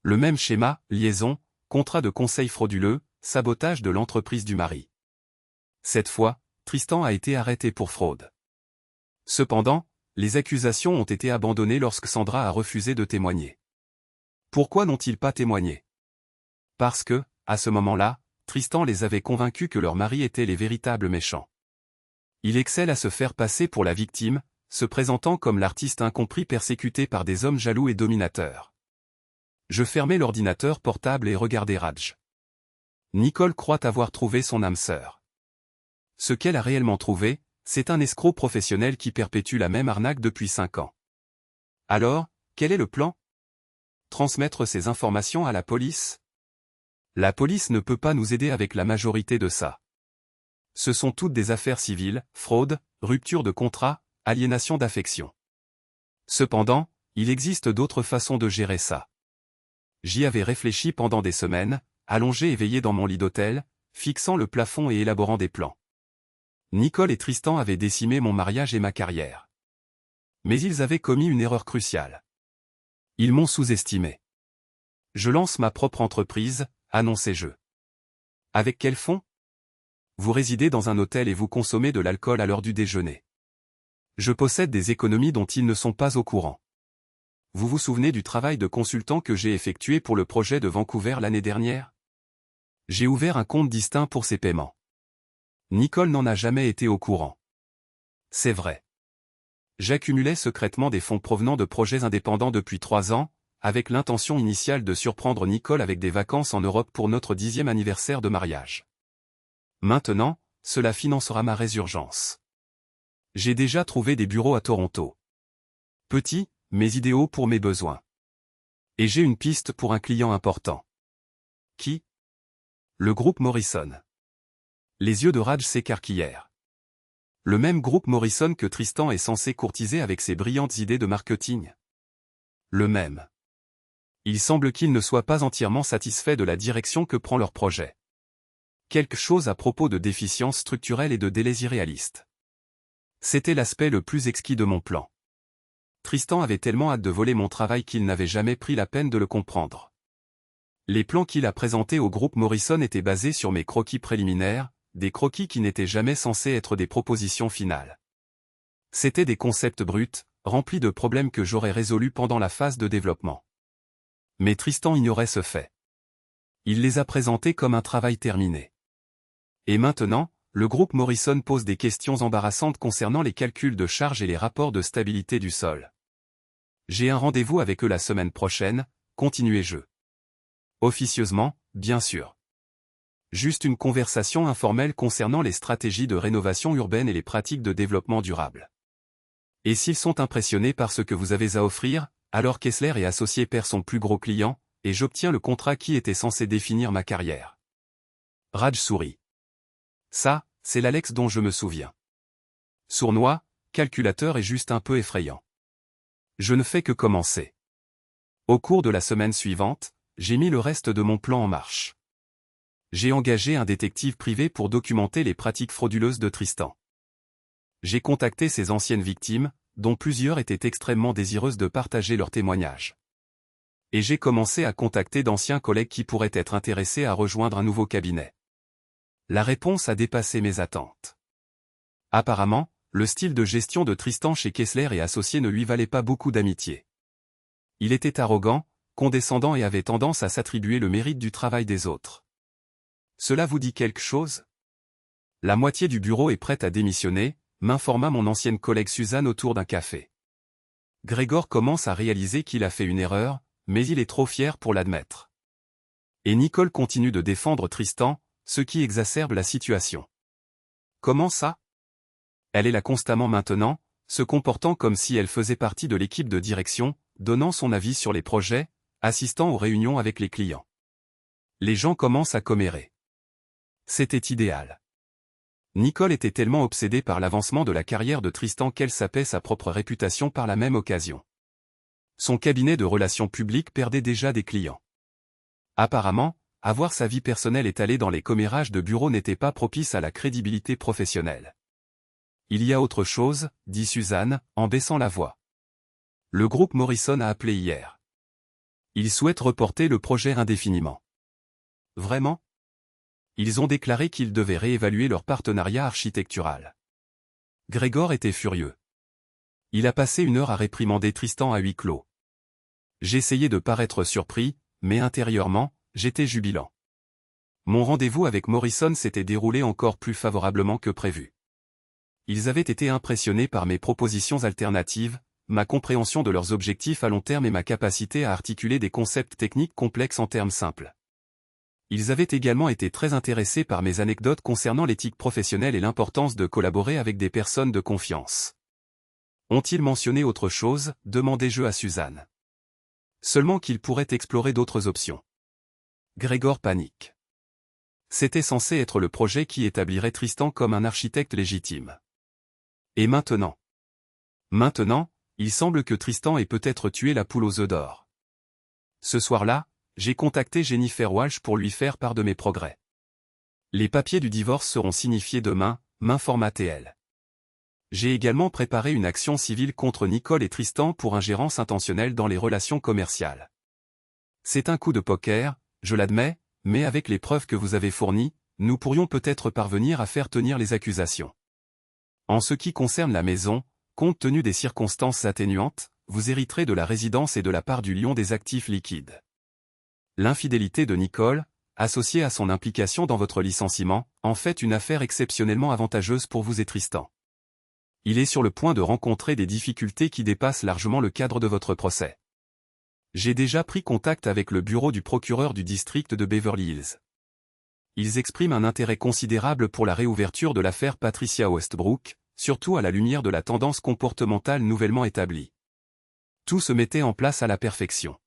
Le même schéma, liaison, contrat de conseil frauduleux, sabotage de l'entreprise du mari. Cette fois, Tristan a été arrêté pour fraude. Cependant, les accusations ont été abandonnées lorsque Sandra a refusé de témoigner. Pourquoi n'ont-ils pas témoigné? Parce que, à ce moment-là, Tristan les avait convaincus que leurs maris étaient les véritables méchants. Il excelle à se faire passer pour la victime, se présentant comme l'artiste incompris persécuté par des hommes jaloux et dominateurs. Je fermai l'ordinateur portable et regardai Raj. Nicole croit avoir trouvé son âme sœur. Ce qu'elle a réellement trouvé, c'est un escroc professionnel qui perpétue la même arnaque depuis 5 ans. Alors, quel est le plan? Transmettre ces informations à la police? La police ne peut pas nous aider avec la majorité de ça. Ce sont toutes des affaires civiles, fraude, rupture de contrat, aliénation d'affection. Cependant, il existe d'autres façons de gérer ça. J'y avais réfléchi pendant des semaines, allongé éveillé dans mon lit d'hôtel, fixant le plafond et élaborant des plans. Nicole et Tristan avaient décimé mon mariage et ma carrière. Mais ils avaient commis une erreur cruciale. Ils m'ont sous-estimé. Je lance ma propre entreprise, annoncai-je. Avec quel fonds? Vous résidez dans un hôtel et vous consommez de l'alcool à l'heure du déjeuner. Je possède des économies dont ils ne sont pas au courant. Vous vous souvenez du travail de consultant que j'ai effectué pour le projet de Vancouver l'année dernière? J'ai ouvert un compte distinct pour ces paiements. Nicole n'en a jamais été au courant. C'est vrai. J'accumulais secrètement des fonds provenant de projets indépendants depuis 3 ans, avec l'intention initiale de surprendre Nicole avec des vacances en Europe pour notre 10e anniversaire de mariage. Maintenant, cela financera ma résurgence. J'ai déjà trouvé des bureaux à Toronto. Petits, mais idéaux pour mes besoins. Et j'ai une piste pour un client important. Qui? Le groupe Morrison. Les yeux de Raj s'écarquillèrent. Le même groupe Morrison que Tristan est censé courtiser avec ses brillantes idées de marketing. Le même. Il semble qu'ils ne soient pas entièrement satisfaits de la direction que prend leur projet. Quelque chose à propos de déficiences structurelles et de délais irréalistes. C'était l'aspect le plus exquis de mon plan. Tristan avait tellement hâte de voler mon travail qu'il n'avait jamais pris la peine de le comprendre. Les plans qu'il a présentés au groupe Morrison étaient basés sur mes croquis préliminaires, des croquis qui n'étaient jamais censés être des propositions finales. C'étaient des concepts bruts, remplis de problèmes que j'aurais résolus pendant la phase de développement. Mais Tristan ignorait ce fait. Il les a présentés comme un travail terminé. Et maintenant, le groupe Morrison pose des questions embarrassantes concernant les calculs de charges et les rapports de stabilité du sol. J'ai un rendez-vous avec eux la semaine prochaine, continuai-je. Officieusement, bien sûr. Juste une conversation informelle concernant les stratégies de rénovation urbaine et les pratiques de développement durable. Et s'ils sont impressionnés par ce que vous avez à offrir, alors Kessler et Associés perd son plus gros client, et j'obtiens le contrat qui était censé définir ma carrière. Raj sourit. Ça, c'est l'Alex dont je me souviens. Sournois, calculateur et juste un peu effrayant. Je ne fais que commencer. Au cours de la semaine suivante, j'ai mis le reste de mon plan en marche. J'ai engagé un détective privé pour documenter les pratiques frauduleuses de Tristan. J'ai contacté ses anciennes victimes, dont plusieurs étaient extrêmement désireuses de partager leurs témoignages. Et j'ai commencé à contacter d'anciens collègues qui pourraient être intéressés à rejoindre un nouveau cabinet. La réponse a dépassé mes attentes. Apparemment, le style de gestion de Tristan chez Kessler et Associés ne lui valait pas beaucoup d'amitié. Il était arrogant, condescendant et avait tendance à s'attribuer le mérite du travail des autres. Cela vous dit quelque chose? La moitié du bureau est prête à démissionner, m'informa mon ancienne collègue Suzanne autour d'un café. Grégor commence à réaliser qu'il a fait une erreur, mais il est trop fier pour l'admettre. Et Nicole continue de défendre Tristan, ce qui exacerbe la situation. Comment ça? Elle est là constamment maintenant, se comportant comme si elle faisait partie de l'équipe de direction, donnant son avis sur les projets, assistant aux réunions avec les clients. Les gens commencent à commérer. C'était idéal. Nicole était tellement obsédée par l'avancement de la carrière de Tristan qu'elle sapait sa propre réputation par la même occasion. Son cabinet de relations publiques perdait déjà des clients. Apparemment, avoir sa vie personnelle étalée dans les commérages de bureau n'était pas propice à la crédibilité professionnelle. Il y a autre chose, dit Suzanne, en baissant la voix. Le groupe Morrison a appelé hier. Ils souhaitent reporter le projet indéfiniment. Vraiment? Ils ont déclaré qu'ils devaient réévaluer leur partenariat architectural. Grégor était furieux. Il a passé 1 heure à réprimander Tristan à huis clos. J'essayais de paraître surpris, mais intérieurement, j'étais jubilant. Mon rendez-vous avec Morrison s'était déroulé encore plus favorablement que prévu. Ils avaient été impressionnés par mes propositions alternatives, ma compréhension de leurs objectifs à long terme et ma capacité à articuler des concepts techniques complexes en termes simples. Ils avaient également été très intéressés par mes anecdotes concernant l'éthique professionnelle et l'importance de collaborer avec des personnes de confiance. Ont-ils mentionné autre chose, demandai-je à Suzanne. Seulement qu'ils pourraient explorer d'autres options. Grégor panique. C'était censé être le projet qui établirait Tristan comme un architecte légitime. Et maintenant? Maintenant, il semble que Tristan ait peut-être tué la poule aux œufs d'or. Ce soir-là, j'ai contacté Jennifer Walsh pour lui faire part de mes progrès. Les papiers du divorce seront signifiés demain, main format TL. J'ai également préparé une action civile contre Nicole et Tristan pour ingérence intentionnelle dans les relations commerciales. C'est un coup de poker, je l'admets, mais avec les preuves que vous avez fournies, nous pourrions peut-être parvenir à faire tenir les accusations. En ce qui concerne la maison, compte tenu des circonstances atténuantes, vous hériterez de la résidence et de la part du lion des actifs liquides. L'infidélité de Nicole, associée à son implication dans votre licenciement, en fait une affaire exceptionnellement avantageuse pour vous et Tristan. Il est sur le point de rencontrer des difficultés qui dépassent largement le cadre de votre procès. J'ai déjà pris contact avec le bureau du procureur du district de Beverly Hills. Ils expriment un intérêt considérable pour la réouverture de l'affaire Patricia Westbrook, surtout à la lumière de la tendance comportementale nouvellement établie. Tout se mettait en place à la perfection.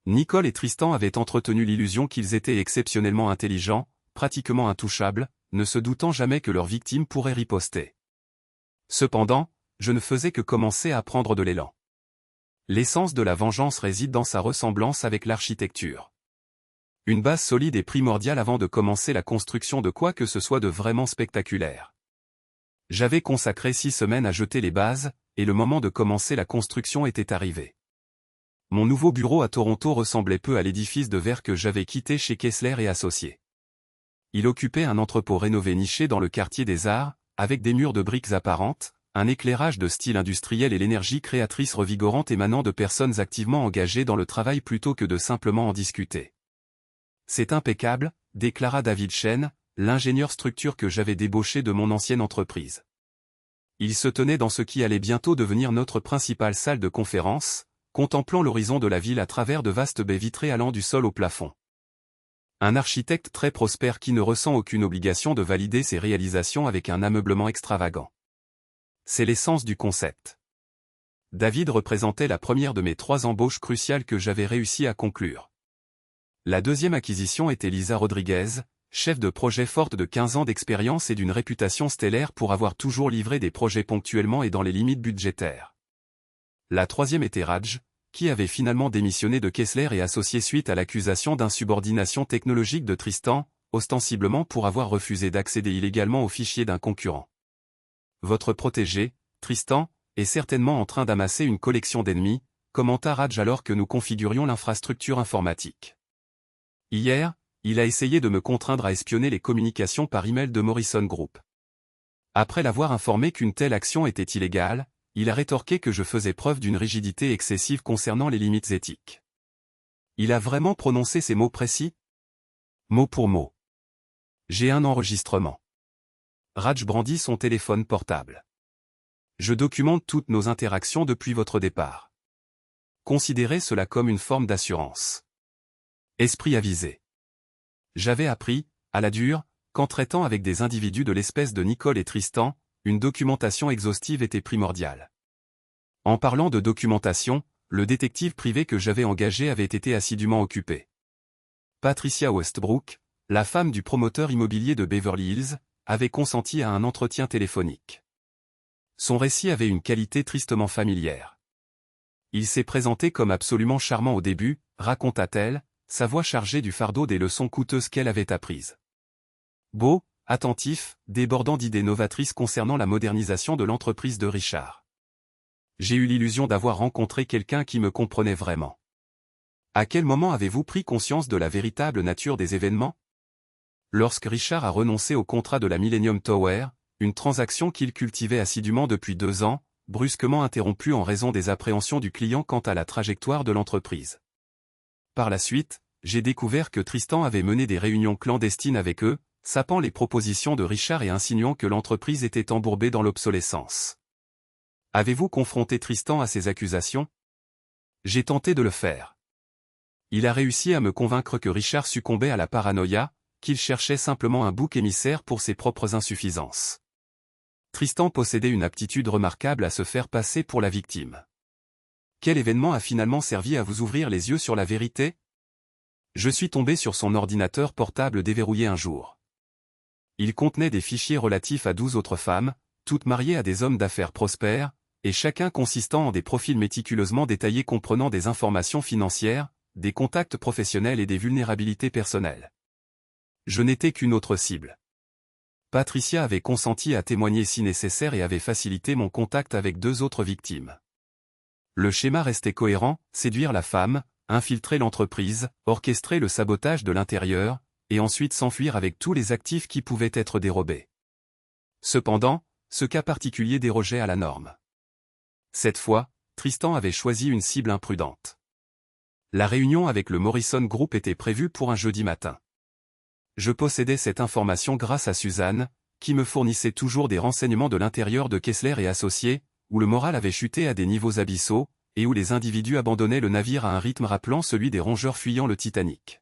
Nicole et Tristan avaient entretenu l'illusion qu'ils étaient exceptionnellement intelligents, pratiquement intouchables, ne se doutant jamais que leur victime pourrait riposter. Cependant, je ne faisais que commencer à prendre de l'élan. L'essence de la vengeance réside dans sa ressemblance avec l'architecture. Une base solide est primordiale avant de commencer la construction de quoi que ce soit de vraiment spectaculaire. J'avais consacré 6 semaines à jeter les bases, et le moment de commencer la construction était arrivé. Mon nouveau bureau à Toronto ressemblait peu à l'édifice de verre que j'avais quitté chez Kessler et Associés. Il occupait un entrepôt rénové niché dans le quartier des Arts, avec des murs de briques apparentes, un éclairage de style industriel et l'énergie créatrice revigorante émanant de personnes activement engagées dans le travail plutôt que de simplement en discuter. C'est impeccable, déclara David Chen, l'ingénieur structure que j'avais débauché de mon ancienne entreprise. Il se tenait dans ce qui allait bientôt devenir notre principale salle de conférence, contemplant l'horizon de la ville à travers de vastes baies vitrées allant du sol au plafond. Un architecte très prospère qui ne ressent aucune obligation de valider ses réalisations avec un ameublement extravagant. C'est l'essence du concept. David représentait la première de mes 3 embauches cruciales que j'avais réussi à conclure. La deuxième acquisition était Lisa Rodriguez, chef de projet forte de 15 ans d'expérience et d'une réputation stellaire pour avoir toujours livré des projets ponctuellement et dans les limites budgétaires. La troisième était Raj, qui avait finalement démissionné de Kessler et Associés suite à l'accusation d'insubordination technologique de Tristan, ostensiblement pour avoir refusé d'accéder illégalement aux fichiers d'un concurrent. Votre protégé, Tristan, est certainement en train d'amasser une collection d'ennemis, commenta Raj alors que nous configurions l'infrastructure informatique. Hier, il a essayé de me contraindre à espionner les communications par email de Morrison Group. Après l'avoir informé qu'une telle action était illégale, il a rétorqué que je faisais preuve d'une rigidité excessive concernant les limites éthiques. Il a vraiment prononcé ces mots précis? Mot pour mot. J'ai un enregistrement. Raj brandit son téléphone portable. Je documente toutes nos interactions depuis votre départ. Considérez cela comme une forme d'assurance. Esprit avisé. J'avais appris, à la dure, qu'en traitant avec des individus de l'espèce de Nicole et Tristan, une documentation exhaustive était primordiale. En parlant de documentation, le détective privé que j'avais engagé avait été assidûment occupé. Patricia Westbrook, la femme du promoteur immobilier de Beverly Hills, avait consenti à un entretien téléphonique. Son récit avait une qualité tristement familière. Il s'est présenté comme absolument charmant au début, raconta-t-elle, sa voix chargée du fardeau des leçons coûteuses qu'elle avait apprises. Beau, attentif, débordant d'idées novatrices concernant la modernisation de l'entreprise de Richard. J'ai eu l'illusion d'avoir rencontré quelqu'un qui me comprenait vraiment. À quel moment avez-vous pris conscience de la véritable nature des événements? Lorsque Richard a renoncé au contrat de la Millennium Tower, une transaction qu'il cultivait assidûment depuis 2 ans, brusquement interrompue en raison des appréhensions du client quant à la trajectoire de l'entreprise. Par la suite, j'ai découvert que Tristan avait mené des réunions clandestines avec eux, sapant les propositions de Richard et insinuant que l'entreprise était embourbée dans l'obsolescence. Avez-vous confronté Tristan à ces accusations? J'ai tenté de le faire. Il a réussi à me convaincre que Richard succombait à la paranoïa, qu'il cherchait simplement un bouc émissaire pour ses propres insuffisances. Tristan possédait une aptitude remarquable à se faire passer pour la victime. Quel événement a finalement servi à vous ouvrir les yeux sur la vérité? Je suis tombé sur son ordinateur portable déverrouillé un jour. Il contenait des fichiers relatifs à 12 autres femmes, toutes mariées à des hommes d'affaires prospères, et chacun consistant en des profils méticuleusement détaillés comprenant des informations financières, des contacts professionnels et des vulnérabilités personnelles. Je n'étais qu'une autre cible. Patricia avait consenti à témoigner si nécessaire et avait facilité mon contact avec 2 autres victimes. Le schéma restait cohérent, séduire la femme, infiltrer l'entreprise, orchestrer le sabotage de l'intérieur, et ensuite s'enfuir avec tous les actifs qui pouvaient être dérobés. Cependant, ce cas particulier dérogeait à la norme. Cette fois, Tristan avait choisi une cible imprudente. La réunion avec le Morrison Group était prévue pour un jeudi matin. Je possédais cette information grâce à Suzanne, qui me fournissait toujours des renseignements de l'intérieur de Kessler et Associés, où le moral avait chuté à des niveaux abyssaux, et où les individus abandonnaient le navire à un rythme rappelant celui des rongeurs fuyant le Titanic.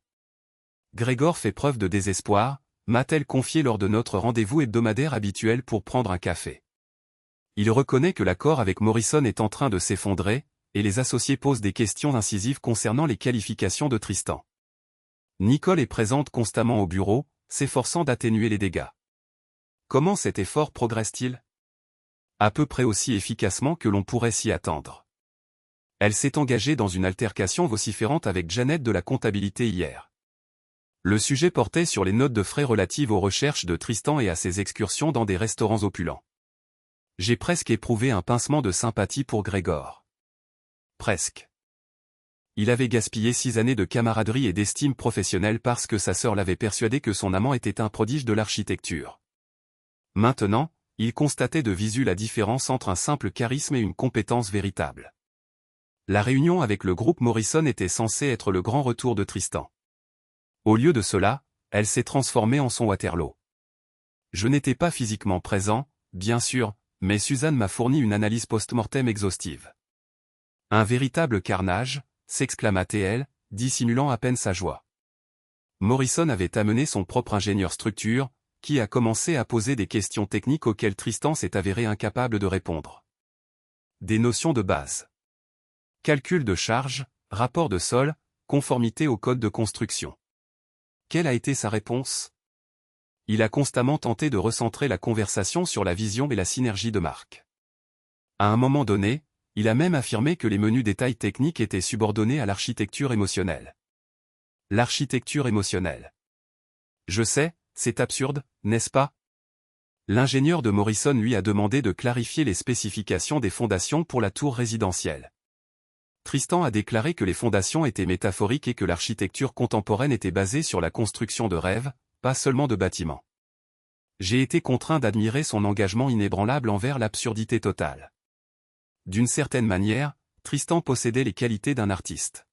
Grégor fait preuve de désespoir, m'a-t-elle confié lors de notre rendez-vous hebdomadaire habituel pour prendre un café. Il reconnaît que l'accord avec Morrison est en train de s'effondrer, et les associés posent des questions incisives concernant les qualifications de Tristan. Nicole est présente constamment au bureau, s'efforçant d'atténuer les dégâts. Comment cet effort progresse-t-il? À peu près aussi efficacement que l'on pourrait s'y attendre. Elle s'est engagée dans une altercation vociférante avec Janet de la comptabilité hier. Le sujet portait sur les notes de frais relatives aux recherches de Tristan et à ses excursions dans des restaurants opulents. J'ai presque éprouvé un pincement de sympathie pour Grégor. Presque. Il avait gaspillé 6 années de camaraderie et d'estime professionnelle parce que sa sœur l'avait persuadé que son amant était un prodige de l'architecture. Maintenant, il constatait de visu la différence entre un simple charisme et une compétence véritable. La réunion avec le groupe Morrison était censée être le grand retour de Tristan. Au lieu de cela, elle s'est transformée en son Waterloo. Je n'étais pas physiquement présent, bien sûr, mais Suzanne m'a fourni une analyse post-mortem exhaustive. Un véritable carnage, s'exclama-t-elle, dissimulant à peine sa joie. Morrison avait amené son propre ingénieur structure, qui a commencé à poser des questions techniques auxquelles Tristan s'est avéré incapable de répondre. Des notions de base. Calcul de charge, rapport de sol, conformité au code de construction. Quelle a été sa réponse? Il a constamment tenté de recentrer la conversation sur la vision et la synergie de marque. À un moment donné, il a même affirmé que les menus détails techniques étaient subordonnés à l'architecture émotionnelle. L'architecture émotionnelle. Je sais, c'est absurde, n'est-ce pas? L'ingénieur de Morrison lui a demandé de clarifier les spécifications des fondations pour la tour résidentielle. Tristan a déclaré que les fondations étaient métaphoriques et que l'architecture contemporaine était basée sur la construction de rêves, pas seulement de bâtiments. J'ai été contraint d'admirer son engagement inébranlable envers l'absurdité totale. D'une certaine manière, Tristan possédait les qualités d'un artiste.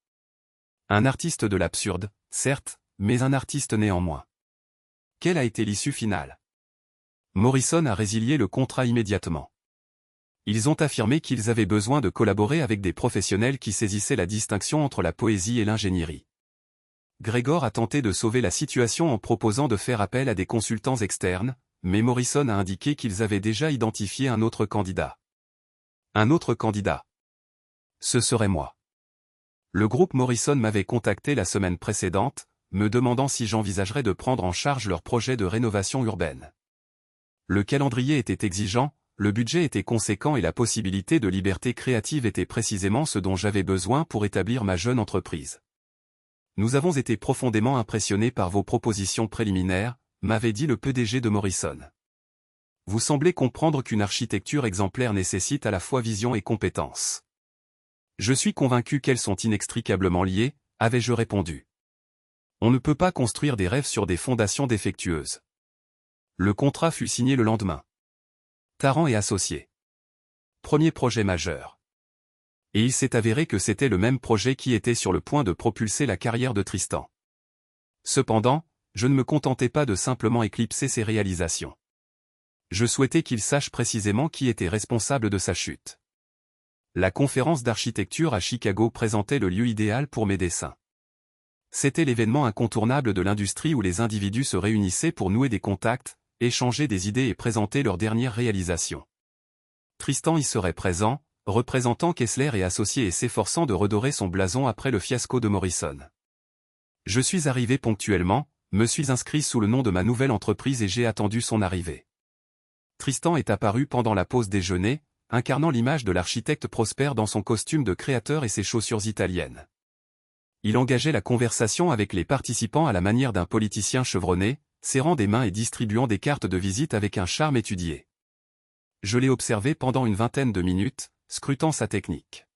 Un artiste de l'absurde, certes, mais un artiste néanmoins. Quelle a été l'issue finale? Morrison a résilié le contrat immédiatement. Ils ont affirmé qu'ils avaient besoin de collaborer avec des professionnels qui saisissaient la distinction entre la poésie et l'ingénierie. Grégor a tenté de sauver la situation en proposant de faire appel à des consultants externes, mais Morrison a indiqué qu'ils avaient déjà identifié un autre candidat. Un autre candidat. Ce serait moi. Le groupe Morrison m'avait contacté la semaine précédente, me demandant si j'envisagerais de prendre en charge leur projet de rénovation urbaine. Le calendrier était exigeant, le budget était conséquent et la possibilité de liberté créative était précisément ce dont j'avais besoin pour établir ma jeune entreprise. Nous avons été profondément impressionnés par vos propositions préliminaires, m'avait dit le PDG de Morrison. Vous semblez comprendre qu'une architecture exemplaire nécessite à la fois vision et compétence. Je suis convaincu qu'elles sont inextricablement liées, avais-je répondu. On ne peut pas construire des rêves sur des fondations défectueuses. Le contrat fut signé le lendemain. Tarrant et associés. Premier projet majeur. Et il s'est avéré que c'était le même projet qui était sur le point de propulser la carrière de Tristan. Cependant, je ne me contentais pas de simplement éclipser ses réalisations. Je souhaitais qu'il sache précisément qui était responsable de sa chute. La conférence d'architecture à Chicago présentait le lieu idéal pour mes dessins. C'était l'événement incontournable de l'industrie où les individus se réunissaient pour nouer des contacts, échanger des idées et présenter leurs dernières réalisations. Tristan y serait présent, représentant Kessler et associés et s'efforçant de redorer son blason après le fiasco de Morrison. Je suis arrivé ponctuellement, me suis inscrit sous le nom de ma nouvelle entreprise et j'ai attendu son arrivée. Tristan est apparu pendant la pause déjeuner, incarnant l'image de l'architecte prospère dans son costume de créateur et ses chaussures italiennes. il engageait la conversation avec les participants à la manière d'un politicien chevronné, serrant des mains et distribuant des cartes de visite avec un charme étudié. Je l'ai observé pendant une vingtaine de minutes, scrutant sa technique.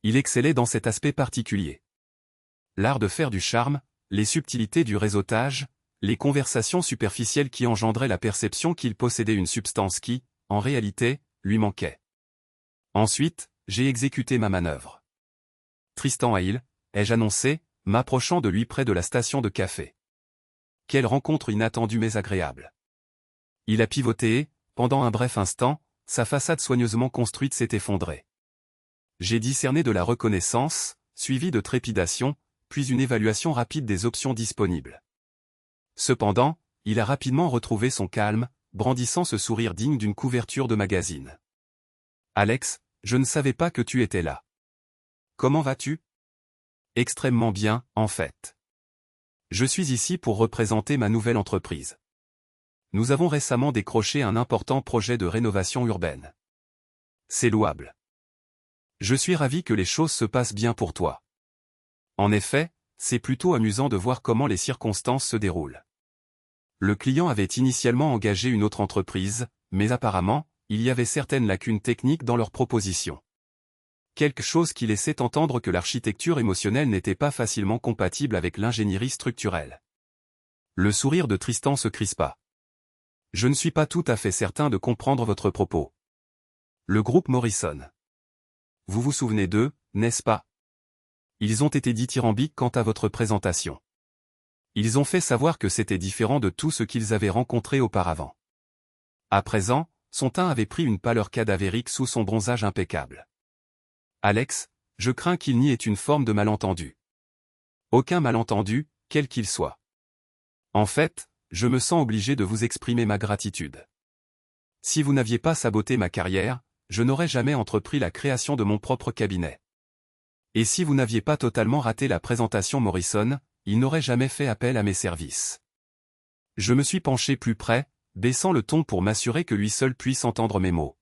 Il excellait dans cet aspect particulier. L'art de faire du charme, les subtilités du réseautage, les conversations superficielles qui engendraient la perception qu'il possédait une substance qui, en réalité, lui manquait. Ensuite, j'ai exécuté ma manœuvre. Tristan Hale, ai-je annoncé, m'approchant de lui près de la station de café. Quelle rencontre inattendue mais agréable. Il a pivoté et, pendant un bref instant, sa façade soigneusement construite s'est effondrée. J'ai discerné de la reconnaissance, suivie de trépidation, puis une évaluation rapide des options disponibles. Cependant, il a rapidement retrouvé son calme, brandissant ce sourire digne d'une couverture de magazine. « Alex, je ne savais pas que tu étais là. Comment vas-tu ? » « Extrêmement bien, en fait. Je suis ici pour représenter ma nouvelle entreprise. Nous avons récemment décroché un important projet de rénovation urbaine. C'est louable. Je suis ravi que les choses se passent bien pour toi. En effet, c'est plutôt amusant de voir comment les circonstances se déroulent. Le client avait initialement engagé une autre entreprise, mais apparemment, il y avait certaines lacunes techniques dans leur proposition. Quelque chose qui laissait entendre que l'architecture émotionnelle n'était pas facilement compatible avec l'ingénierie structurelle. Le sourire de Tristan se crispa. Je ne suis pas tout à fait certain de comprendre votre propos. Le groupe Morrison. Vous vous souvenez d'eux, n'est-ce pas? Ils ont été dithyrambiques quant à votre présentation. Ils ont fait savoir que c'était différent de tout ce qu'ils avaient rencontré auparavant. À présent, son teint avait pris une pâleur cadavérique sous son bronzage impeccable. Alex, je crains qu'il n'y ait une forme de malentendu. Aucun malentendu, quel qu'il soit. En fait, je me sens obligé de vous exprimer ma gratitude. Si vous n'aviez pas saboté ma carrière, je n'aurais jamais entrepris la création de mon propre cabinet. Et si vous n'aviez pas totalement raté la présentation Morrison, il n'aurait jamais fait appel à mes services. Je me suis penché plus près, baissant le ton pour m'assurer que lui seul puisse entendre mes mots.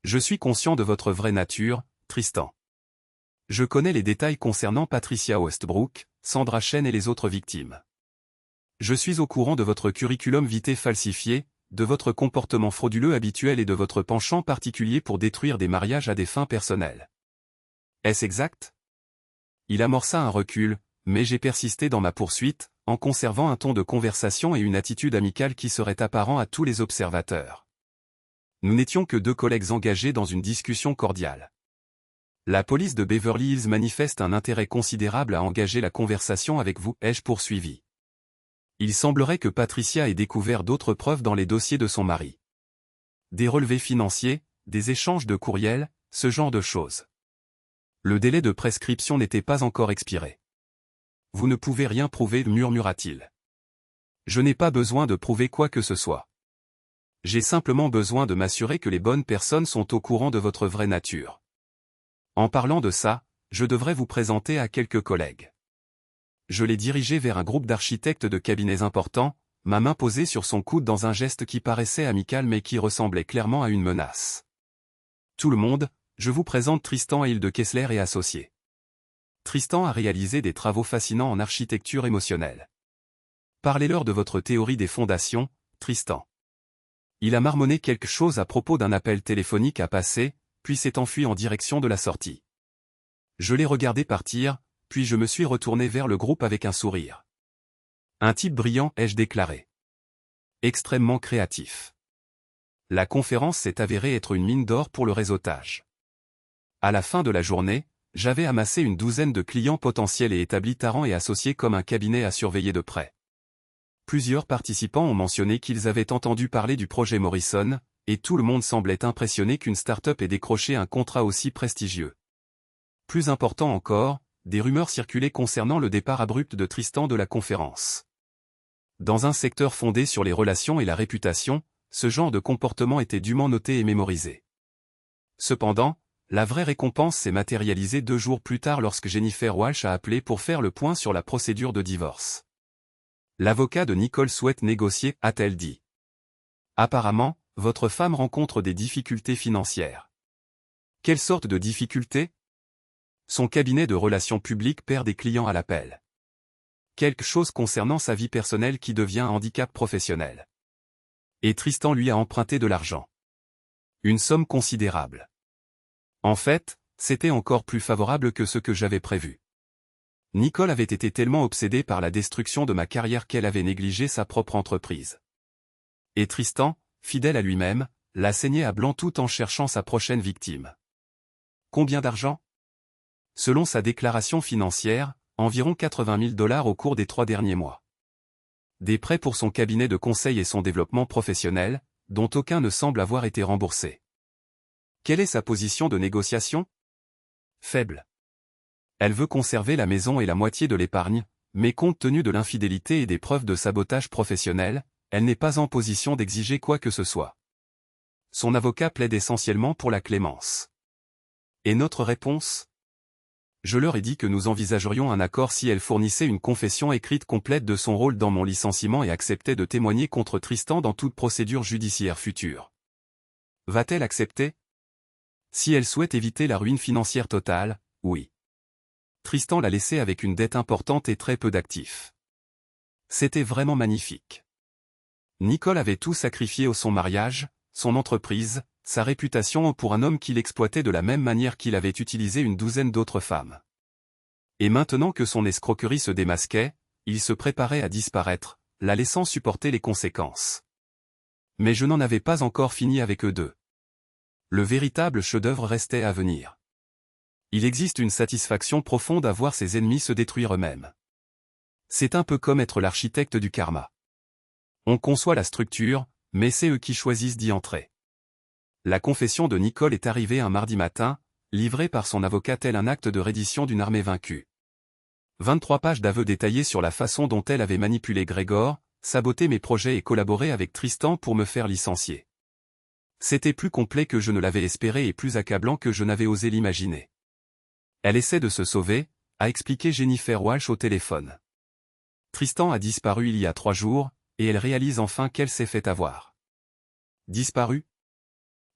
Je suis conscient de votre vraie nature, Tristan. Je connais les détails concernant Patricia Westbrook, Sandra Chen et les autres victimes. Je suis au courant de votre curriculum vitae falsifié, de votre comportement frauduleux habituel et de votre penchant particulier pour détruire des mariages à des fins personnelles. Est-ce exact? Il amorça un recul, mais j'ai persisté dans ma poursuite, en conservant un ton de conversation et une attitude amicale qui serait apparent à tous les observateurs. Nous n'étions que deux collègues engagés dans une discussion cordiale. La police de Beverly Hills manifeste un intérêt considérable à engager la conversation avec vous, ai-je poursuivi. Il semblerait que Patricia ait découvert d'autres preuves dans les dossiers de son mari. Des relevés financiers, des échanges de courriels, ce genre de choses. Le délai de prescription n'était pas encore expiré. Vous ne pouvez rien prouver, murmura-t-il. Je n'ai pas besoin de prouver quoi que ce soit. J'ai simplement besoin de m'assurer que les bonnes personnes sont au courant de votre vraie nature. En parlant de ça, je devrais vous présenter à quelques collègues. Je l'ai dirigé vers un groupe d'architectes de cabinets importants, ma main posée sur son coude dans un geste qui paraissait amical mais qui ressemblait clairement à une menace. Tout le monde, je vous présente Tristan Hale de Kessler et Associés. Tristan a réalisé des travaux fascinants en architecture émotionnelle. Parlez-leur de votre théorie des fondations, Tristan. Il a marmonné quelque chose à propos d'un appel téléphonique à passer, puis s'est enfui en direction de la sortie. Je l'ai regardé partir, puis je me suis retourné vers le groupe avec un sourire. Un type brillant, ai-je déclaré. Extrêmement créatif. La conférence s'est avérée être une mine d'or pour le réseautage. À la fin de la journée, j'avais amassé une douzaine de clients potentiels et établi Tarrant et Associés comme un cabinet à surveiller de près. Plusieurs participants ont mentionné qu'ils avaient entendu parler du projet Morrison, et tout le monde semblait impressionné qu'une start-up ait décroché un contrat aussi prestigieux. Plus important encore, des rumeurs circulaient concernant le départ abrupt de Tristan de la conférence. Dans un secteur fondé sur les relations et la réputation, ce genre de comportement était dûment noté et mémorisé. Cependant, la vraie récompense s'est matérialisée 2 jours plus tard lorsque Jennifer Walsh a appelé pour faire le point sur la procédure de divorce. L'avocat de Nicole souhaite négocier, a-t-elle dit. Apparemment, votre femme rencontre des difficultés financières. Quelle sorte de difficultés? Son cabinet de relations publiques perd des clients à l'appel. Quelque chose concernant sa vie personnelle qui devient un handicap professionnel. Et Tristan lui a emprunté de l'argent. Une somme considérable. En fait, c'était encore plus favorable que ce que j'avais prévu. Nicole avait été tellement obsédée par la destruction de ma carrière qu'elle avait négligé sa propre entreprise. Et Tristan, fidèle à lui-même, l'a saigné à blanc tout en cherchant sa prochaine victime. Combien d'argent? Selon sa déclaration financière, environ 80 000 $ au cours des 3 derniers mois. Des prêts pour son cabinet de conseil et son développement professionnel, dont aucun ne semble avoir été remboursé. Quelle est sa position de négociation? Faible. Elle veut conserver la maison et la moitié de l'épargne, mais compte tenu de l'infidélité et des preuves de sabotage professionnel, elle n'est pas en position d'exiger quoi que ce soit. Son avocat plaide essentiellement pour la clémence. Et notre réponse? Je leur ai dit que nous envisagerions un accord si elle fournissait une confession écrite complète de son rôle dans mon licenciement et acceptait de témoigner contre Tristan dans toute procédure judiciaire future. Va-t-elle accepter? Si elle souhaite éviter la ruine financière totale, oui. Tristan l'a laissée avec une dette importante et très peu d'actifs. C'était vraiment magnifique. Nicole avait tout sacrifié au son mariage, son entreprise, sa réputation pour un homme qui l'exploitait de la même manière qu'il avait utilisé une douzaine d'autres femmes. Et maintenant que son escroquerie se démasquait, il se préparait à disparaître, la laissant supporter les conséquences. Mais je n'en avais pas encore fini avec eux deux. Le véritable chef-d'œuvre restait à venir. Il existe une satisfaction profonde à voir ses ennemis se détruire eux-mêmes. C'est un peu comme être l'architecte du karma. On conçoit la structure, mais c'est eux qui choisissent d'y entrer. La confession de Nicole est arrivée un mardi matin, livrée par son avocat tel un acte de reddition d'une armée vaincue. 23 pages d'aveux détaillés sur la façon dont elle avait manipulé Grégor, saboté mes projets et collaboré avec Tristan pour me faire licencier. C'était plus complet que je ne l'avais espéré et plus accablant que je n'avais osé l'imaginer. Elle essaie de se sauver, a expliqué Jennifer Walsh au téléphone. Tristan a disparu il y a 3 jours, et elle réalise enfin qu'elle s'est fait avoir. Disparu?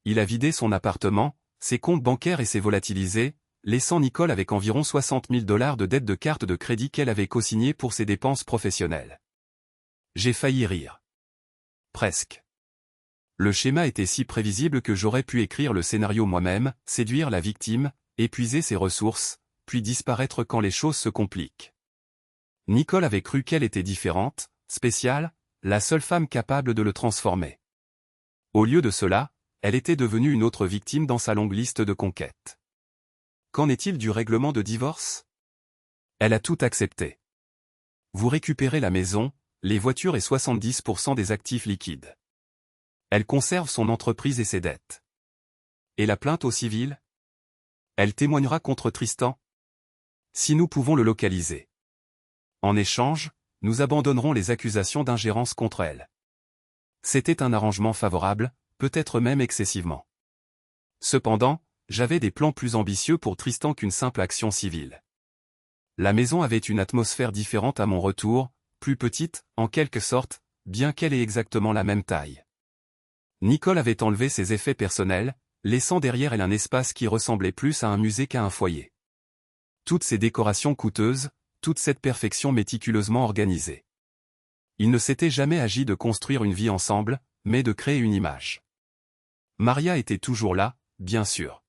Il a vidé son appartement, ses comptes bancaires et s'est volatilisé, laissant Nicole avec environ 60 000 $ de dettes de carte de crédit qu'elle avait co-signées pour ses dépenses professionnelles. J'ai failli rire. Presque. Le schéma était si prévisible que j'aurais pu écrire le scénario moi-même, séduire la victime, épuiser ses ressources, puis disparaître quand les choses se compliquent. Nicole avait cru qu'elle était différente, spéciale, la seule femme capable de le transformer. Au lieu de cela, elle était devenue une autre victime dans sa longue liste de conquêtes. Qu'en est-il du règlement de divorce? Elle a tout accepté. Vous récupérez la maison, les voitures et 70% des actifs liquides. Elle conserve son entreprise et ses dettes. Et la plainte au civil? Elle témoignera contre Tristan? Si nous pouvons le localiser. En échange, nous abandonnerons les accusations d'ingérence contre elle. C'était un arrangement favorable, peut-être même excessivement. Cependant, j'avais des plans plus ambitieux pour Tristan qu'une simple action civile. La maison avait une atmosphère différente à mon retour, plus petite, en quelque sorte, bien qu'elle ait exactement la même taille. Nicole avait enlevé ses effets personnels, laissant derrière elle un espace qui ressemblait plus à un musée qu'à un foyer. Toutes ces décorations coûteuses, toute cette perfection méticuleusement organisée. Il ne s'était jamais agi de construire une vie ensemble, mais de créer une image. Maria était toujours là, bien sûr.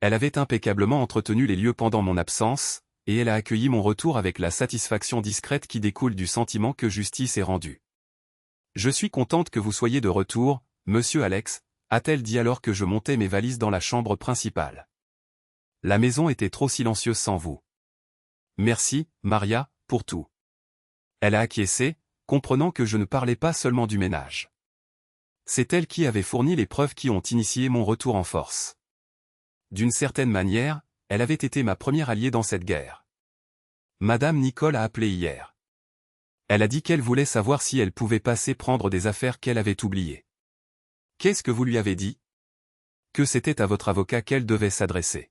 Elle avait impeccablement entretenu les lieux pendant mon absence, et elle a accueilli mon retour avec la satisfaction discrète qui découle du sentiment que justice est rendue. Je suis contente que vous soyez de retour, monsieur Alex, a-t-elle dit alors que je montais mes valises dans la chambre principale. La maison était trop silencieuse sans vous. Merci, Maria, pour tout. Elle a acquiescé, comprenant que je ne parlais pas seulement du ménage. C'est elle qui avait fourni les preuves qui ont initié mon retour en force. D'une certaine manière, elle avait été ma première alliée dans cette guerre. Madame Nicole a appelé hier. Elle a dit qu'elle voulait savoir si elle pouvait passer prendre des affaires qu'elle avait oubliées. Qu'est-ce que vous lui avez dit? Que c'était à votre avocat qu'elle devait s'adresser.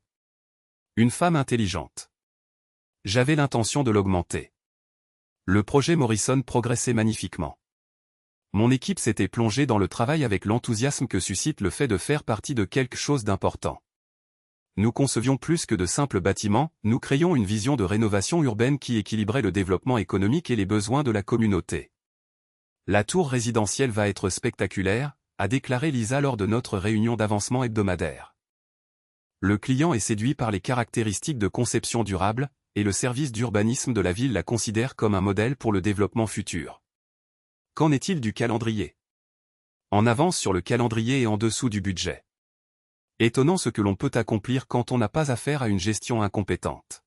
Une femme intelligente. J'avais l'intention de l'augmenter. Le projet Morrison progressait magnifiquement. Mon équipe s'était plongée dans le travail avec l'enthousiasme que suscite le fait de faire partie de quelque chose d'important. Nous concevions plus que de simples bâtiments, nous créions une vision de rénovation urbaine qui équilibrait le développement économique et les besoins de la communauté. La tour résidentielle va être spectaculaire, a déclaré Lisa lors de notre réunion d'avancement hebdomadaire. Le client est séduit par les caractéristiques de conception durable, et le service d'urbanisme de la ville la considère comme un modèle pour le développement futur. Qu'en est-il du calendrier? En avance sur le calendrier et en dessous du budget. Étonnant ce que l'on peut accomplir quand on n'a pas affaire à une gestion incompétente.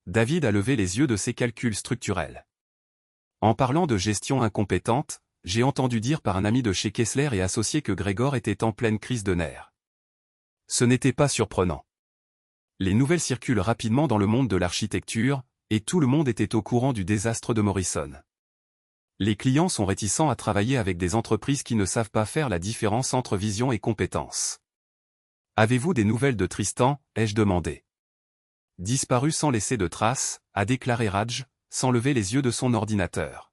David a levé les yeux de ses calculs structurels. En parlant de gestion incompétente, j'ai entendu dire par un ami de chez Kessler et associé que Grégor était en pleine crise de nerfs. Ce n'était pas surprenant. Les nouvelles circulent rapidement dans le monde de l'architecture, et tout le monde était au courant du désastre de Morrison. Les clients sont réticents à travailler avec des entreprises qui ne savent pas faire la différence entre vision et compétence. Avez-vous des nouvelles de Tristan, ai-je demandé. Disparu sans laisser de traces, a déclaré Raj, sans lever les yeux de son ordinateur.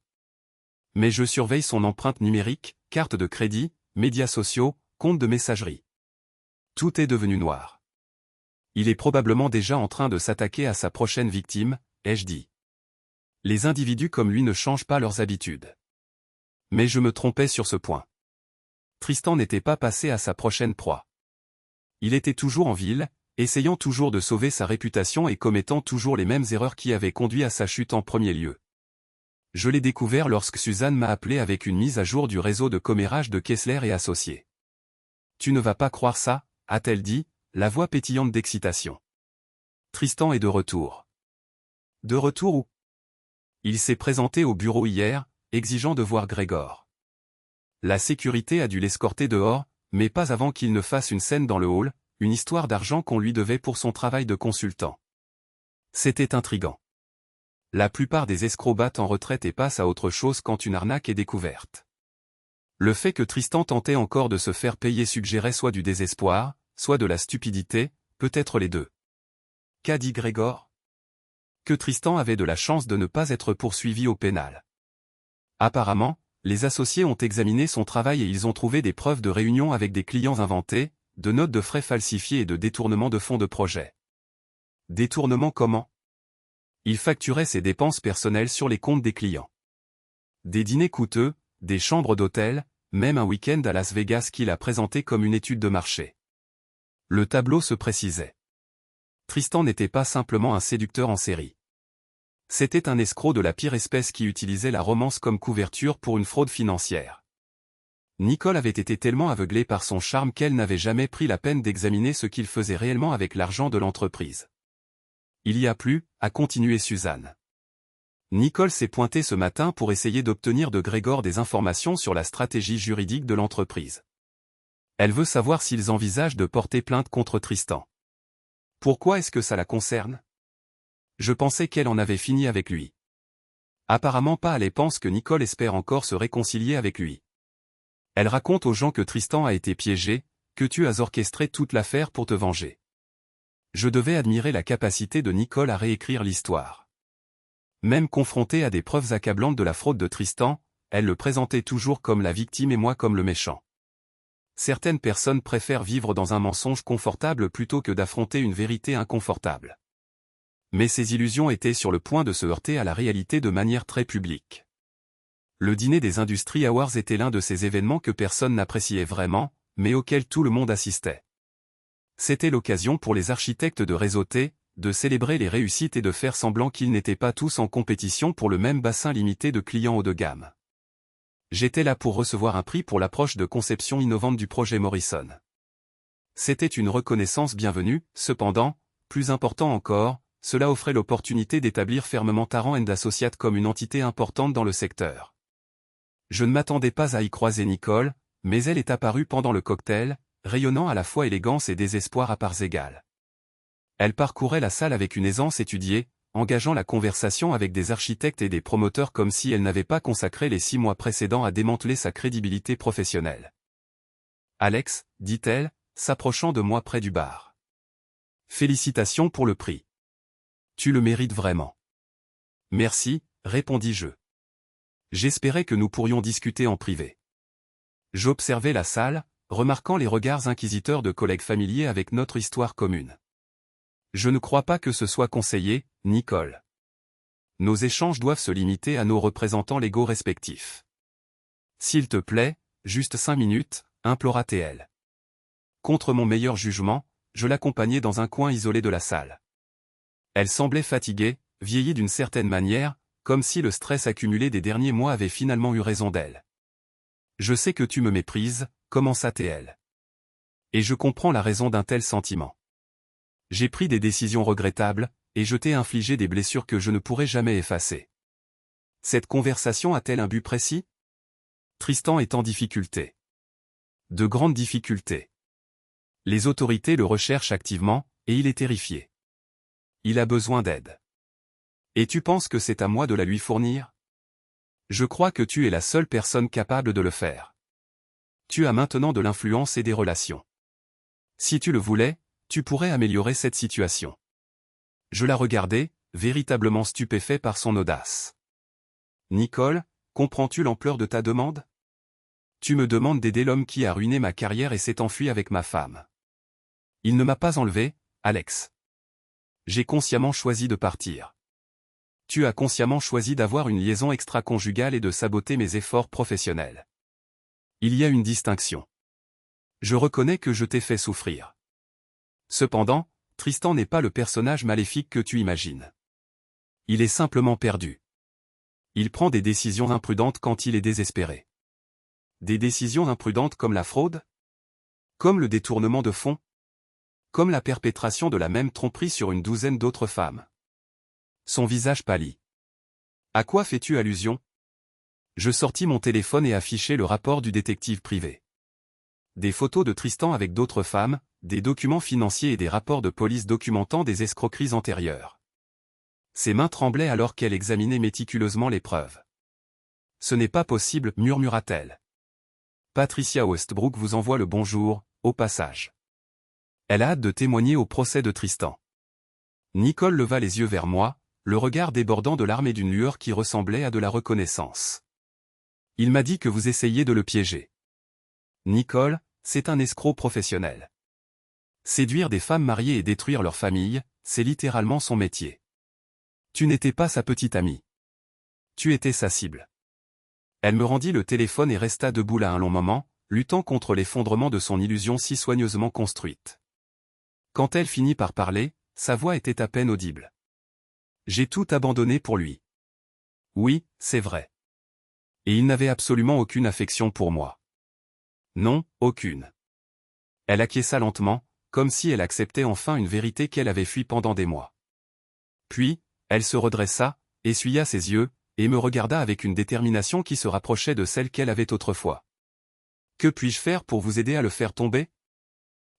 Mais je surveille son empreinte numérique, carte de crédit, médias sociaux, compte de messagerie. Tout est devenu noir. Il est probablement déjà en train de s'attaquer à sa prochaine victime, ai-je dit. Les individus comme lui ne changent pas leurs habitudes. Mais je me trompais sur ce point. Tristan n'était pas passé à sa prochaine proie. Il était toujours en ville, essayant toujours de sauver sa réputation et commettant toujours les mêmes erreurs qui avaient conduit à sa chute en premier lieu. Je l'ai découvert lorsque Suzanne m'a appelé avec une mise à jour du réseau de commérage de Kessler et Associés. Tu ne vas pas croire ça, a-t-elle dit, la voix pétillante d'excitation. Tristan est de retour. De retour où? Il s'est présenté au bureau hier, exigeant de voir Grégor. La sécurité a dû l'escorter dehors, mais pas avant qu'il ne fasse une scène dans le hall, une histoire d'argent qu'on lui devait pour son travail de consultant. C'était intriguant. La plupart des escrocs battent en retraite et passent à autre chose quand une arnaque est découverte. Le fait que Tristan tentait encore de se faire payer suggérait soit du désespoir, soit de la stupidité, peut-être les deux. Qu'a dit Grégor? Que Tristan avait de la chance de ne pas être poursuivi au pénal. Apparemment, les associés ont examiné son travail et ils ont trouvé des preuves de réunion avec des clients inventés, de notes de frais falsifiées et de détournement de fonds de projet. Détournement comment? Il facturait ses dépenses personnelles sur les comptes des clients. Des dîners coûteux, des chambres d'hôtel, même un week-end à Las Vegas qu'il a présenté comme une étude de marché. Le tableau se précisait. Tristan n'était pas simplement un séducteur en série. C'était un escroc de la pire espèce qui utilisait la romance comme couverture pour une fraude financière. Nicole avait été tellement aveuglée par son charme qu'elle n'avait jamais pris la peine d'examiner ce qu'il faisait réellement avec l'argent de l'entreprise. Il y a plus, a continué Suzanne. Nicole s'est pointée ce matin pour essayer d'obtenir de Grégor des informations sur la stratégie juridique de l'entreprise. Elle veut savoir s'ils envisagent de porter plainte contre Tristan. Pourquoi est-ce que ça la concerne? Je pensais qu'elle en avait fini avec lui. Apparemment pas, elle pense que Nicole espère encore se réconcilier avec lui. Elle raconte aux gens que Tristan a été piégé, que tu as orchestré toute l'affaire pour te venger. Je devais admirer la capacité de Nicole à réécrire l'histoire. Même confrontée à des preuves accablantes de la fraude de Tristan, elle le présentait toujours comme la victime et moi comme le méchant. Certaines personnes préfèrent vivre dans un mensonge confortable plutôt que d'affronter une vérité inconfortable. Mais ces illusions étaient sur le point de se heurter à la réalité de manière très publique. Le dîner des Industry Awards était l'un de ces événements que personne n'appréciait vraiment, mais auquel tout le monde assistait. C'était l'occasion pour les architectes de réseauter, de célébrer les réussites et de faire semblant qu'ils n'étaient pas tous en compétition pour le même bassin limité de clients haut de gamme. J'étais là pour recevoir un prix pour l'approche de conception innovante du projet Morrison. C'était une reconnaissance bienvenue, cependant, plus important encore, cela offrait l'opportunité d'établir fermement Tarrant & Associates comme une entité importante dans le secteur. Je ne m'attendais pas à y croiser Nicole, mais elle est apparue pendant le cocktail, rayonnant à la fois élégance et désespoir à parts égales. Elle parcourait la salle avec une aisance étudiée, engageant la conversation avec des architectes et des promoteurs comme si elle n'avait pas consacré les 6 mois précédents à démanteler sa crédibilité professionnelle. Alex, dit-elle, s'approchant de moi près du bar. Félicitations pour le prix. Tu le mérites vraiment. Merci, répondis-je. J'espérais que nous pourrions discuter en privé. J'observais la salle, remarquant les regards inquisiteurs de collègues familiers avec notre histoire commune. Je ne crois pas que ce soit conseillé, Nicole. Nos échanges doivent se limiter à nos représentants légaux respectifs. S'il te plaît, juste 5 minutes, implora-t-elle. Contre mon meilleur jugement, je l'accompagnai dans un coin isolé de la salle. Elle semblait fatiguée, vieillie d'une certaine manière, comme si le stress accumulé des derniers mois avait finalement eu raison d'elle. « Je sais que tu me méprises », commença-t-elle. « Et je comprends la raison d'un tel sentiment. J'ai pris des décisions regrettables, et je t'ai infligé des blessures que je ne pourrai jamais effacer. Cette conversation a-t-elle un but précis ? Tristan est en difficulté. De grandes difficultés. Les autorités le recherchent activement, et il est terrifié. Il a besoin d'aide. Et tu penses que c'est à moi de la lui fournir ? Je crois que tu es la seule personne capable de le faire. Tu as maintenant de l'influence et des relations. Si tu le voulais, tu pourrais améliorer cette situation. Je la regardais, véritablement stupéfait par son audace. Nicole, comprends-tu l'ampleur de ta demande ? Tu me demandes d'aider l'homme qui a ruiné ma carrière et s'est enfui avec ma femme. Il ne m'a pas enlevé, Alex. J'ai consciemment choisi de partir. Tu as consciemment choisi d'avoir une liaison extra-conjugale et de saboter mes efforts professionnels. Il y a une distinction. Je reconnais que je t'ai fait souffrir. Cependant, Tristan n'est pas le personnage maléfique que tu imagines. Il est simplement perdu. Il prend des décisions imprudentes quand il est désespéré. Des décisions imprudentes comme la fraude ? Comme le détournement de fonds ? Comme la perpétration de la même tromperie sur une douzaine d'autres femmes. Son visage pâlit. À quoi fais-tu allusion ? Je sortis mon téléphone et affichai le rapport du détective privé. Des photos de Tristan avec d'autres femmes, des documents financiers et des rapports de police documentant des escroqueries antérieures. Ses mains tremblaient alors qu'elle examinait méticuleusement les preuves. « Ce n'est pas possible, murmura-t-elle. Patricia Westbrook vous envoie le bonjour, au passage. Elle a hâte de témoigner au procès de Tristan. » Nicole leva les yeux vers moi, le regard débordant de larmes et d'une lueur qui ressemblait à de la reconnaissance. « Il m'a dit que vous essayiez de le piéger. Nicole, c'est un escroc professionnel. Séduire des femmes mariées et détruire leur famille, c'est littéralement son métier. Tu n'étais pas sa petite amie. Tu étais sa cible. » Elle me rendit le téléphone et resta debout là un long moment, luttant contre l'effondrement de son illusion si soigneusement construite. Quand elle finit par parler, sa voix était à peine audible. J'ai tout abandonné pour lui. Oui, c'est vrai. Et il n'avait absolument aucune affection pour moi. Non, aucune. Elle acquiesça lentement, comme si elle acceptait enfin une vérité qu'elle avait fuie pendant des mois. Puis, elle se redressa, essuya ses yeux, et me regarda avec une détermination qui se rapprochait de celle qu'elle avait autrefois. Que puis-je faire pour vous aider à le faire tomber ?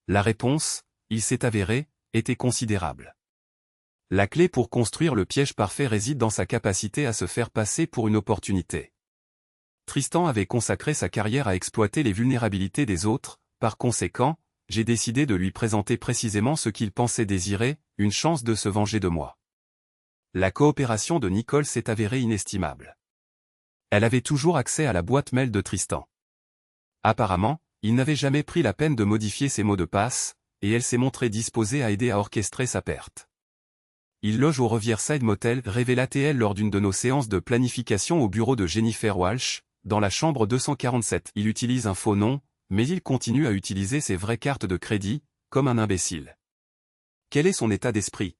La réponse, il s'est avéré, était considérable. La clé pour construire le piège parfait réside dans sa capacité à se faire passer pour une opportunité. Tristan avait consacré sa carrière à exploiter les vulnérabilités des autres, par conséquent, j'ai décidé de lui présenter précisément ce qu'il pensait désirer, une chance de se venger de moi. La coopération de Nicole s'est avérée inestimable. Elle avait toujours accès à la boîte mail de Tristan. Apparemment, il n'avait jamais pris la peine de modifier ses mots de passe, et elle s'est montrée disposée à aider à orchestrer sa perte. Il loge au Riverside Motel, révéla-t-elle lors d'une de nos séances de planification au bureau de Jennifer Walsh, dans la chambre 247. Il utilise un faux nom, mais il continue à utiliser ses vraies cartes de crédit, comme un imbécile. Quel est son état d'esprit ?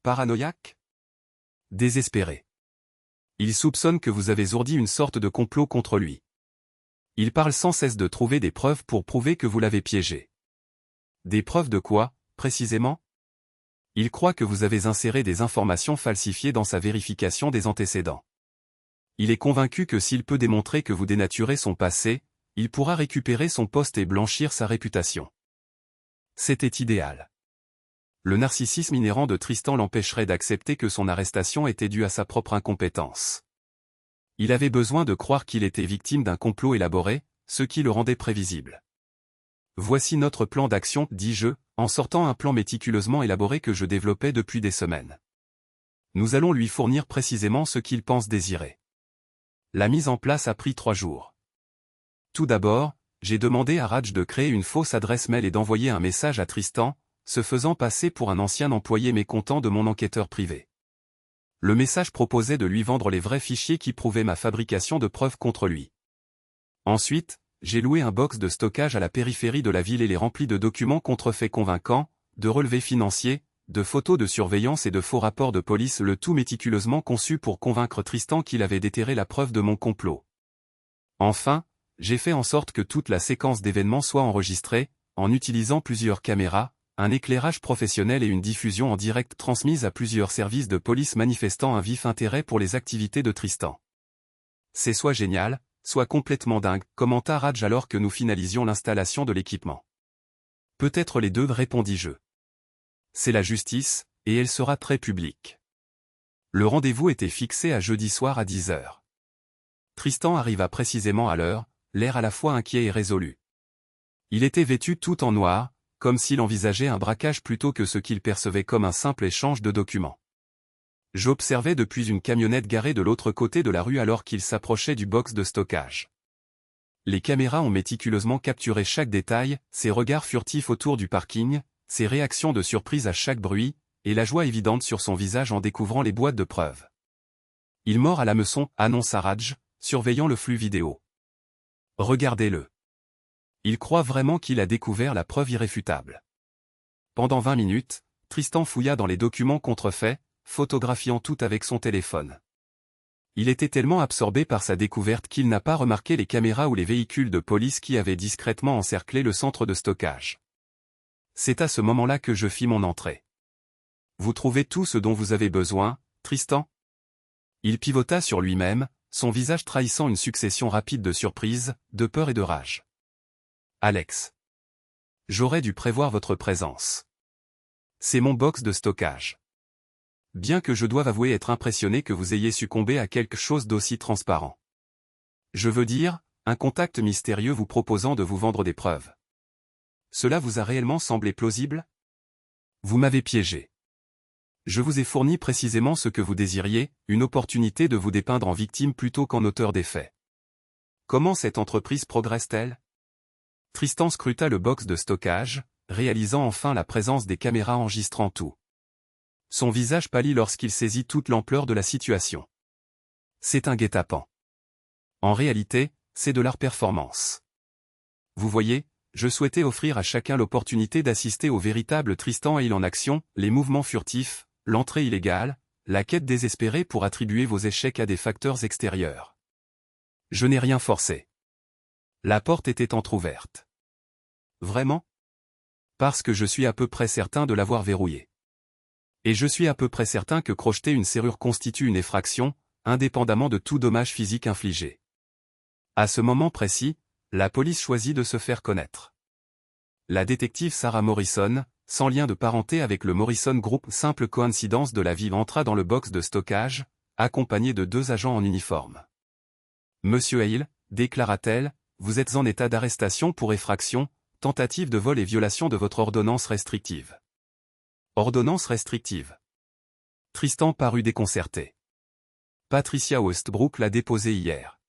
Paranoïaque ? Désespéré. Il soupçonne que vous avez ourdi une sorte de complot contre lui. Il parle sans cesse de trouver des preuves pour prouver que vous l'avez piégé. Des preuves de quoi, précisément ? Il croit que vous avez inséré des informations falsifiées dans sa vérification des antécédents. Il est convaincu que s'il peut démontrer que vous dénaturez son passé, il pourra récupérer son poste et blanchir sa réputation. C'était idéal. Le narcissisme inhérent de Tristan l'empêcherait d'accepter que son arrestation était due à sa propre incompétence. Il avait besoin de croire qu'il était victime d'un complot élaboré, ce qui le rendait prévisible. Voici notre plan d'action, dis-je, en sortant un plan méticuleusement élaboré que je développais depuis des semaines. Nous allons lui fournir précisément ce qu'il pense désirer. La mise en place a pris 3 jours. Tout d'abord, j'ai demandé à Raj de créer une fausse adresse mail et d'envoyer un message à Tristan, se faisant passer pour un ancien employé mécontent de mon enquêteur privé. Le message proposait de lui vendre les vrais fichiers qui prouvaient ma fabrication de preuves contre lui. Ensuite, j'ai loué un box de stockage à la périphérie de la ville et les rempli de documents contrefaits convaincants, de relevés financiers, de photos de surveillance et de faux rapports de police, le tout méticuleusement conçu pour convaincre Tristan qu'il avait déterré la preuve de mon complot. Enfin, j'ai fait en sorte que toute la séquence d'événements soit enregistrée, en utilisant plusieurs caméras, un éclairage professionnel et une diffusion en direct transmise à plusieurs services de police manifestant un vif intérêt pour les activités de Tristan. C'est soit génial, soit complètement dingue, commenta Raj alors que nous finalisions l'installation de l'équipement. Peut-être les deux, répondis-je. C'est la justice, et elle sera très publique. Le rendez-vous était fixé à jeudi soir à 10h. Tristan arriva précisément à l'heure, l'air à la fois inquiet et résolu. Il était vêtu tout en noir, comme s'il envisageait un braquage plutôt que ce qu'il percevait comme un simple échange de documents. J'observais depuis une camionnette garée de l'autre côté de la rue alors qu'il s'approchait du box de stockage. Les caméras ont méticuleusement capturé chaque détail, ses regards furtifs autour du parking, ses réactions de surprise à chaque bruit, et la joie évidente sur son visage en découvrant les boîtes de preuves. Il mord à l'hameçon, annonça Raj, surveillant le flux vidéo. Regardez-le. Il croit vraiment qu'il a découvert la preuve irréfutable. Pendant 20 minutes, Tristan fouilla dans les documents contrefaits, photographiant tout avec son téléphone. Il était tellement absorbé par sa découverte qu'il n'a pas remarqué les caméras ou les véhicules de police qui avaient discrètement encerclé le centre de stockage. C'est à ce moment-là que je fis mon entrée. Vous trouvez tout ce dont vous avez besoin, Tristan ? Il pivota sur lui-même, son visage trahissant une succession rapide de surprises, de peur et de rage. Alex. J'aurais dû prévoir votre présence. C'est mon box de stockage. Bien que je doive avouer être impressionné que vous ayez succombé à quelque chose d'aussi transparent. Je veux dire, un contact mystérieux vous proposant de vous vendre des preuves. Cela vous a réellement semblé plausible ? Vous m'avez piégé. Je vous ai fourni précisément ce que vous désiriez, une opportunité de vous dépeindre en victime plutôt qu'en auteur des faits. Comment cette entreprise progresse-t-elle ? Tristan scruta le box de stockage, réalisant enfin la présence des caméras enregistrant tout. Son visage pâlit lorsqu'il saisit toute l'ampleur de la situation. C'est un guet-apens. En réalité, c'est de leur performance. Vous voyez, je souhaitais offrir à chacun l'opportunité d'assister au véritable Tristan Hale en action, les mouvements furtifs, l'entrée illégale, la quête désespérée pour attribuer vos échecs à des facteurs extérieurs. Je n'ai rien forcé. La porte était entr'ouverte. Vraiment ? Parce que je suis à peu près certain de l'avoir verrouillée. Et je suis à peu près certain que crocheter une serrure constitue une effraction, indépendamment de tout dommage physique infligé. À ce moment précis, la police choisit de se faire connaître. La détective Sarah Morrison, sans lien de parenté avec le Morrison Group, simple coïncidence de la vie, entra dans le box de stockage, accompagnée de 2 agents en uniforme. Monsieur Hale, déclara-t-elle, vous êtes en état d'arrestation pour effraction, tentative de vol et violation de votre ordonnance restrictive. Ordonnance restrictive. Tristan parut déconcerté. Patricia Westbrook l'a déposée hier.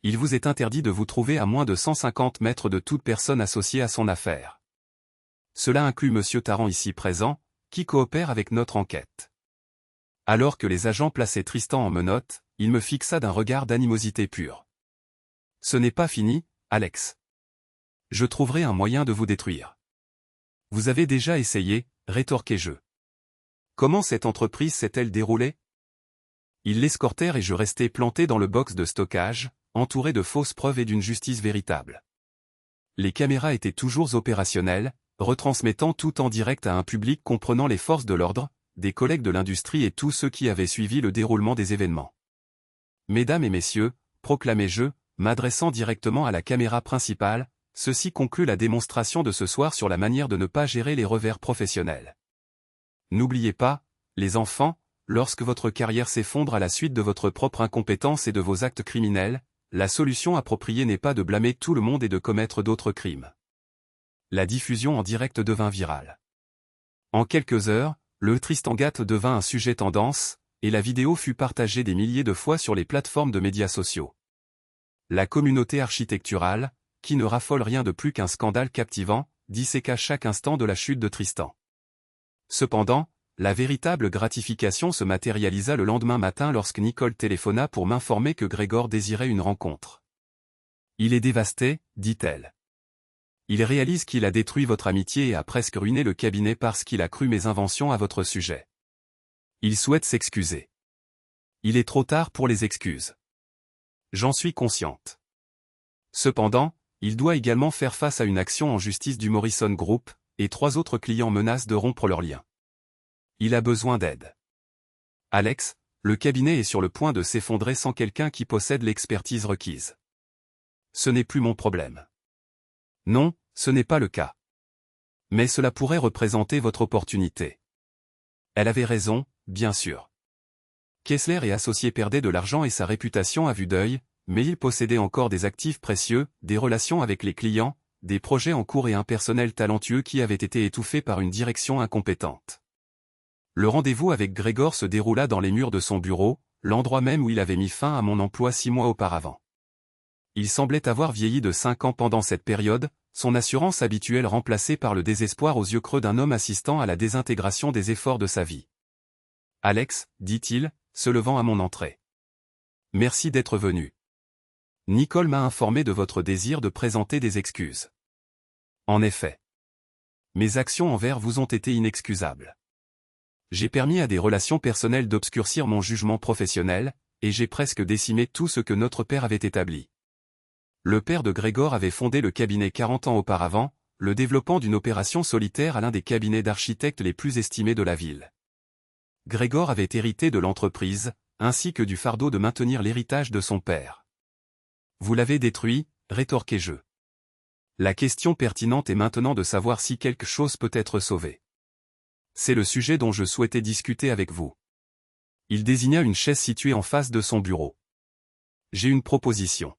Il vous est interdit de vous trouver à moins de 150 mètres de toute personne associée à son affaire. Cela inclut Monsieur Tarrant ici présent, qui coopère avec notre enquête. Alors que les agents plaçaient Tristan en menottes, il me fixa d'un regard d'animosité pure. Ce n'est pas fini, Alex. Je trouverai un moyen de vous détruire. Vous avez déjà essayé, rétorquai-je. Comment cette entreprise s'est-elle déroulée ? Ils l'escortèrent et je restai planté dans le box de stockage, entouré de fausses preuves et d'une justice véritable. Les caméras étaient toujours opérationnelles, retransmettant tout en direct à un public comprenant les forces de l'ordre, des collègues de l'industrie et tous ceux qui avaient suivi le déroulement des événements. Mesdames et messieurs, proclamai-je, m'adressant directement à la caméra principale, ceci conclut la démonstration de ce soir sur la manière de ne pas gérer les revers professionnels. N'oubliez pas, les enfants, lorsque votre carrière s'effondre à la suite de votre propre incompétence et de vos actes criminels, la solution appropriée n'est pas de blâmer tout le monde et de commettre d'autres crimes. La diffusion en direct devint virale. En quelques heures, le Tristan Gate devint un sujet tendance, et la vidéo fut partagée des milliers de fois sur les plateformes de médias sociaux. La communauté architecturale, qui ne raffole rien de plus qu'un scandale captivant, disséqua chaque instant de la chute de Tristan. Cependant, la véritable gratification se matérialisa le lendemain matin lorsque Nicole téléphona pour m'informer que Grégor désirait une rencontre. « Il est dévasté », dit-elle. « Il réalise qu'il a détruit votre amitié et a presque ruiné le cabinet parce qu'il a cru mes inventions à votre sujet. Il souhaite s'excuser. Il est trop tard pour les excuses. J'en suis consciente. Cependant, il doit également faire face à une action en justice du Morrison Group, et 3 autres clients menacent de rompre leurs liens. Il a besoin d'aide. Alex, le cabinet est sur le point de s'effondrer sans quelqu'un qui possède l'expertise requise. Ce n'est plus mon problème. Non, ce n'est pas le cas. Mais cela pourrait représenter votre opportunité. Elle avait raison, bien sûr. Kessler et associés perdaient de l'argent et sa réputation à vue d'œil, mais ils possédaient encore des actifs précieux, des relations avec les clients, des projets en cours et un personnel talentueux qui avait été étouffé par une direction incompétente. Le rendez-vous avec Grégor se déroula dans les murs de son bureau, l'endroit même où il avait mis fin à mon emploi 6 mois auparavant. Il semblait avoir vieilli de 5 ans pendant cette période, son assurance habituelle remplacée par le désespoir aux yeux creux d'un homme assistant à la désintégration des efforts de sa vie. « Alex, dit-il, se levant à mon entrée. Merci d'être venu. Nicole m'a informé de votre désir de présenter des excuses. En effet. Mes actions envers vous ont été inexcusables. J'ai permis à des relations personnelles d'obscurcir mon jugement professionnel, et j'ai presque décimé tout ce que notre père avait établi. Le père de Grégor avait fondé le cabinet 40 ans auparavant, le développant d'une opération solitaire à l'un des cabinets d'architectes les plus estimés de la ville. Grégor avait hérité de l'entreprise, ainsi que du fardeau de maintenir l'héritage de son père. Vous l'avez détruit, rétorquai-je. La question pertinente est maintenant de savoir si quelque chose peut être sauvé. C'est le sujet dont je souhaitais discuter avec vous. Il désigna une chaise située en face de son bureau. J'ai une proposition.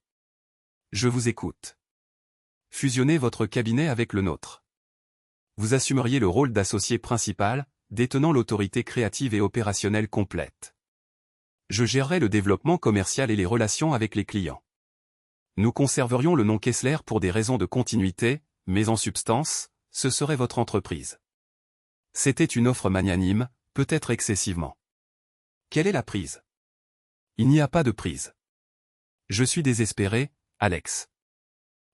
Je vous écoute. Fusionnez votre cabinet avec le nôtre. Vous assumeriez le rôle d'associé principal, détenant l'autorité créative et opérationnelle complète. Je gérerai le développement commercial et les relations avec les clients. Nous conserverions le nom Kessler pour des raisons de continuité, mais en substance, ce serait votre entreprise. C'était une offre magnanime, peut-être excessivement. Quelle est la prise? Il n'y a pas de prise. Je suis désespéré, Alex.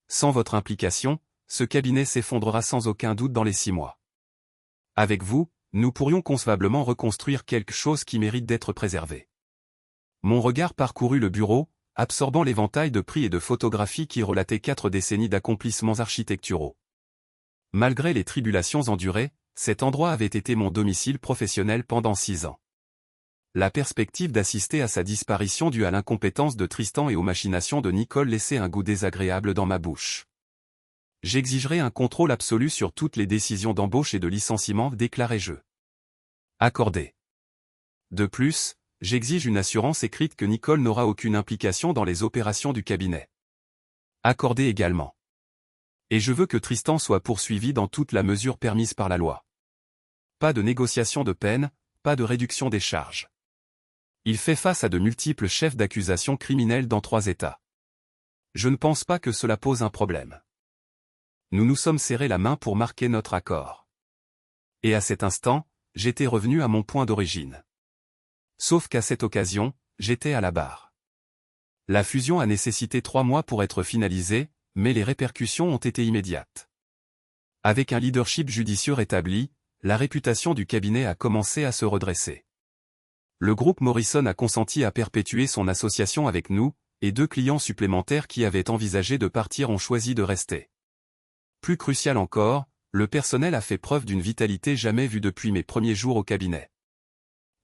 Sans votre implication, ce cabinet s'effondrera sans aucun doute dans les 6 mois. Avec vous, nous pourrions concevablement reconstruire quelque chose qui mérite d'être préservé. Mon regard parcourut le bureau, absorbant l'éventail de prix et de photographies qui relataient 4 décennies d'accomplissements architecturaux. Malgré les tribulations endurées, cet endroit avait été mon domicile professionnel pendant 6 ans. La perspective d'assister à sa disparition due à l'incompétence de Tristan et aux machinations de Nicole laissait un goût désagréable dans ma bouche. J'exigerai un contrôle absolu sur toutes les décisions d'embauche et de licenciement, déclarai-je. Accordé. De plus, j'exige une assurance écrite que Nicole n'aura aucune implication dans les opérations du cabinet. Accordé également. Et je veux que Tristan soit poursuivi dans toute la mesure permise par la loi. Pas de négociation de peine, pas de réduction des charges. Il fait face à de multiples chefs d'accusation criminels dans 3 États. Je ne pense pas que cela pose un problème. Nous nous sommes serrés la main pour marquer notre accord. Et à cet instant, j'étais revenu à mon point d'origine. Sauf qu'à cette occasion, j'étais à la barre. La fusion a nécessité 3 mois pour être finalisée, mais les répercussions ont été immédiates. Avec un leadership judicieux rétabli, la réputation du cabinet a commencé à se redresser. Le groupe Morrison a consenti à perpétuer son association avec nous, et 2 clients supplémentaires qui avaient envisagé de partir ont choisi de rester. Plus crucial encore, le personnel a fait preuve d'une vitalité jamais vue depuis mes premiers jours au cabinet.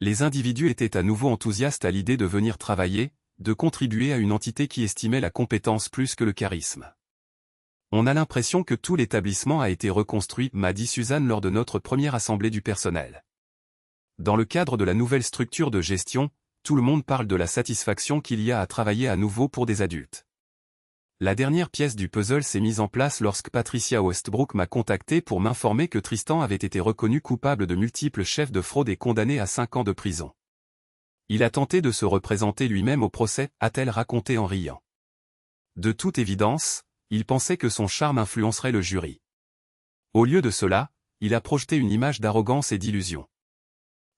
Les individus étaient à nouveau enthousiastes à l'idée de venir travailler, de contribuer à une entité qui estimait la compétence plus que le charisme. On a l'impression que tout l'établissement a été reconstruit, m'a dit Suzanne lors de notre première assemblée du personnel. Dans le cadre de la nouvelle structure de gestion, tout le monde parle de la satisfaction qu'il y a à travailler à nouveau pour des adultes. La dernière pièce du puzzle s'est mise en place lorsque Patricia Westbrook m'a contacté pour m'informer que Tristan avait été reconnu coupable de multiples chefs de fraude et condamné à 5 ans de prison. Il a tenté de se représenter lui-même au procès, a-t-elle raconté en riant. De toute évidence, il pensait que son charme influencerait le jury. Au lieu de cela, il a projeté une image d'arrogance et d'illusion.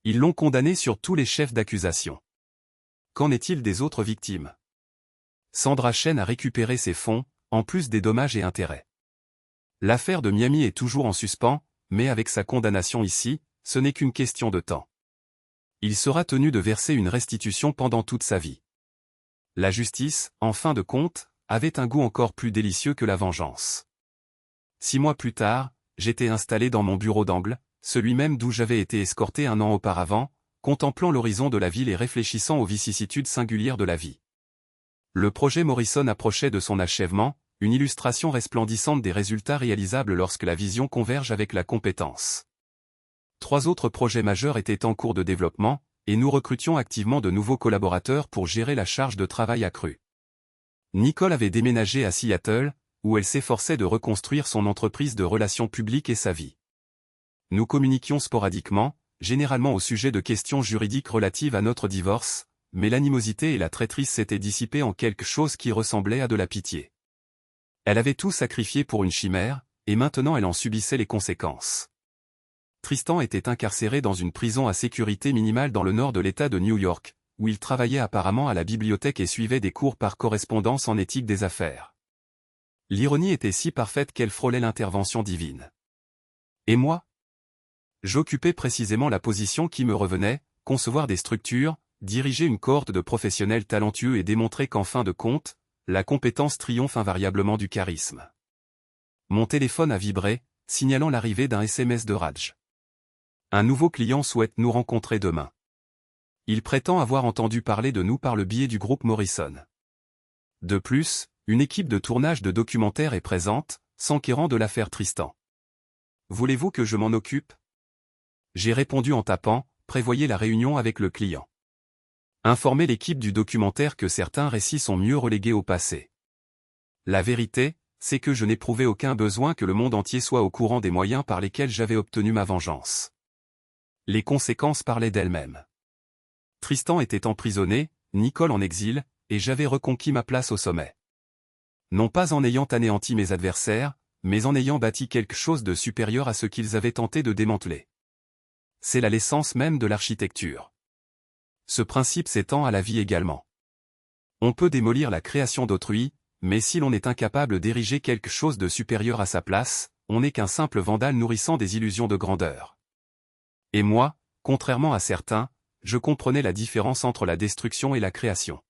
Ils l'ont condamné sur tous les chefs d'accusation. Qu'en est-il des autres victimes? Sandra Chen a récupéré ses fonds, en plus des dommages et intérêts. L'affaire de Miami est toujours en suspens, mais avec sa condamnation ici, ce n'est qu'une question de temps. Il sera tenu de verser une restitution pendant toute sa vie. La justice, en fin de compte, avait un goût encore plus délicieux que la vengeance. 6 mois plus tard, j'étais installé dans mon bureau d'angle, celui même d'où j'avais été escorté un an auparavant, contemplant l'horizon de la ville et réfléchissant aux vicissitudes singulières de la vie. Le projet Morrison approchait de son achèvement, une illustration resplendissante des résultats réalisables lorsque la vision converge avec la compétence. 3 autres projets majeurs étaient en cours de développement, et nous recrutions activement de nouveaux collaborateurs pour gérer la charge de travail accrue. Nicole avait déménagé à Seattle, où elle s'efforçait de reconstruire son entreprise de relations publiques et sa vie. Nous communiquions sporadiquement, généralement au sujet de questions juridiques relatives à notre divorce, mais l'animosité et la traîtrise s'étaient dissipées en quelque chose qui ressemblait à de la pitié. Elle avait tout sacrifié pour une chimère, et maintenant elle en subissait les conséquences. Tristan était incarcéré dans une prison à sécurité minimale dans le nord de l'État de New York, où il travaillait apparemment à la bibliothèque et suivait des cours par correspondance en éthique des affaires. L'ironie était si parfaite qu'elle frôlait l'intervention divine. Et moi? J'occupais précisément la position qui me revenait, concevoir des structures, diriger une cohorte de professionnels talentueux et démontrer qu'en fin de compte, la compétence triomphe invariablement du charisme. Mon téléphone a vibré, signalant l'arrivée d'un SMS de Raj. Un nouveau client souhaite nous rencontrer demain. Il prétend avoir entendu parler de nous par le biais du groupe Morrison. De plus, une équipe de tournage de documentaires est présente, s'enquérant de l'affaire Tristan. Voulez-vous que je m'en occupe? J'ai répondu en tapant, prévoyez la réunion avec le client. Informez l'équipe du documentaire que certains récits sont mieux relégués au passé. La vérité, c'est que je n'éprouvais aucun besoin que le monde entier soit au courant des moyens par lesquels j'avais obtenu ma vengeance. Les conséquences parlaient d'elles-mêmes. Tristan était emprisonné, Nicole en exil, et j'avais reconquis ma place au sommet. Non pas en ayant anéanti mes adversaires, mais en ayant bâti quelque chose de supérieur à ce qu'ils avaient tenté de démanteler. C'est l'essence même de l'architecture. Ce principe s'étend à la vie également. On peut démolir la création d'autrui, mais si l'on est incapable d'ériger quelque chose de supérieur à sa place, on n'est qu'un simple vandale nourrissant des illusions de grandeur. Et moi, contrairement à certains, je comprenais la différence entre la destruction et la création.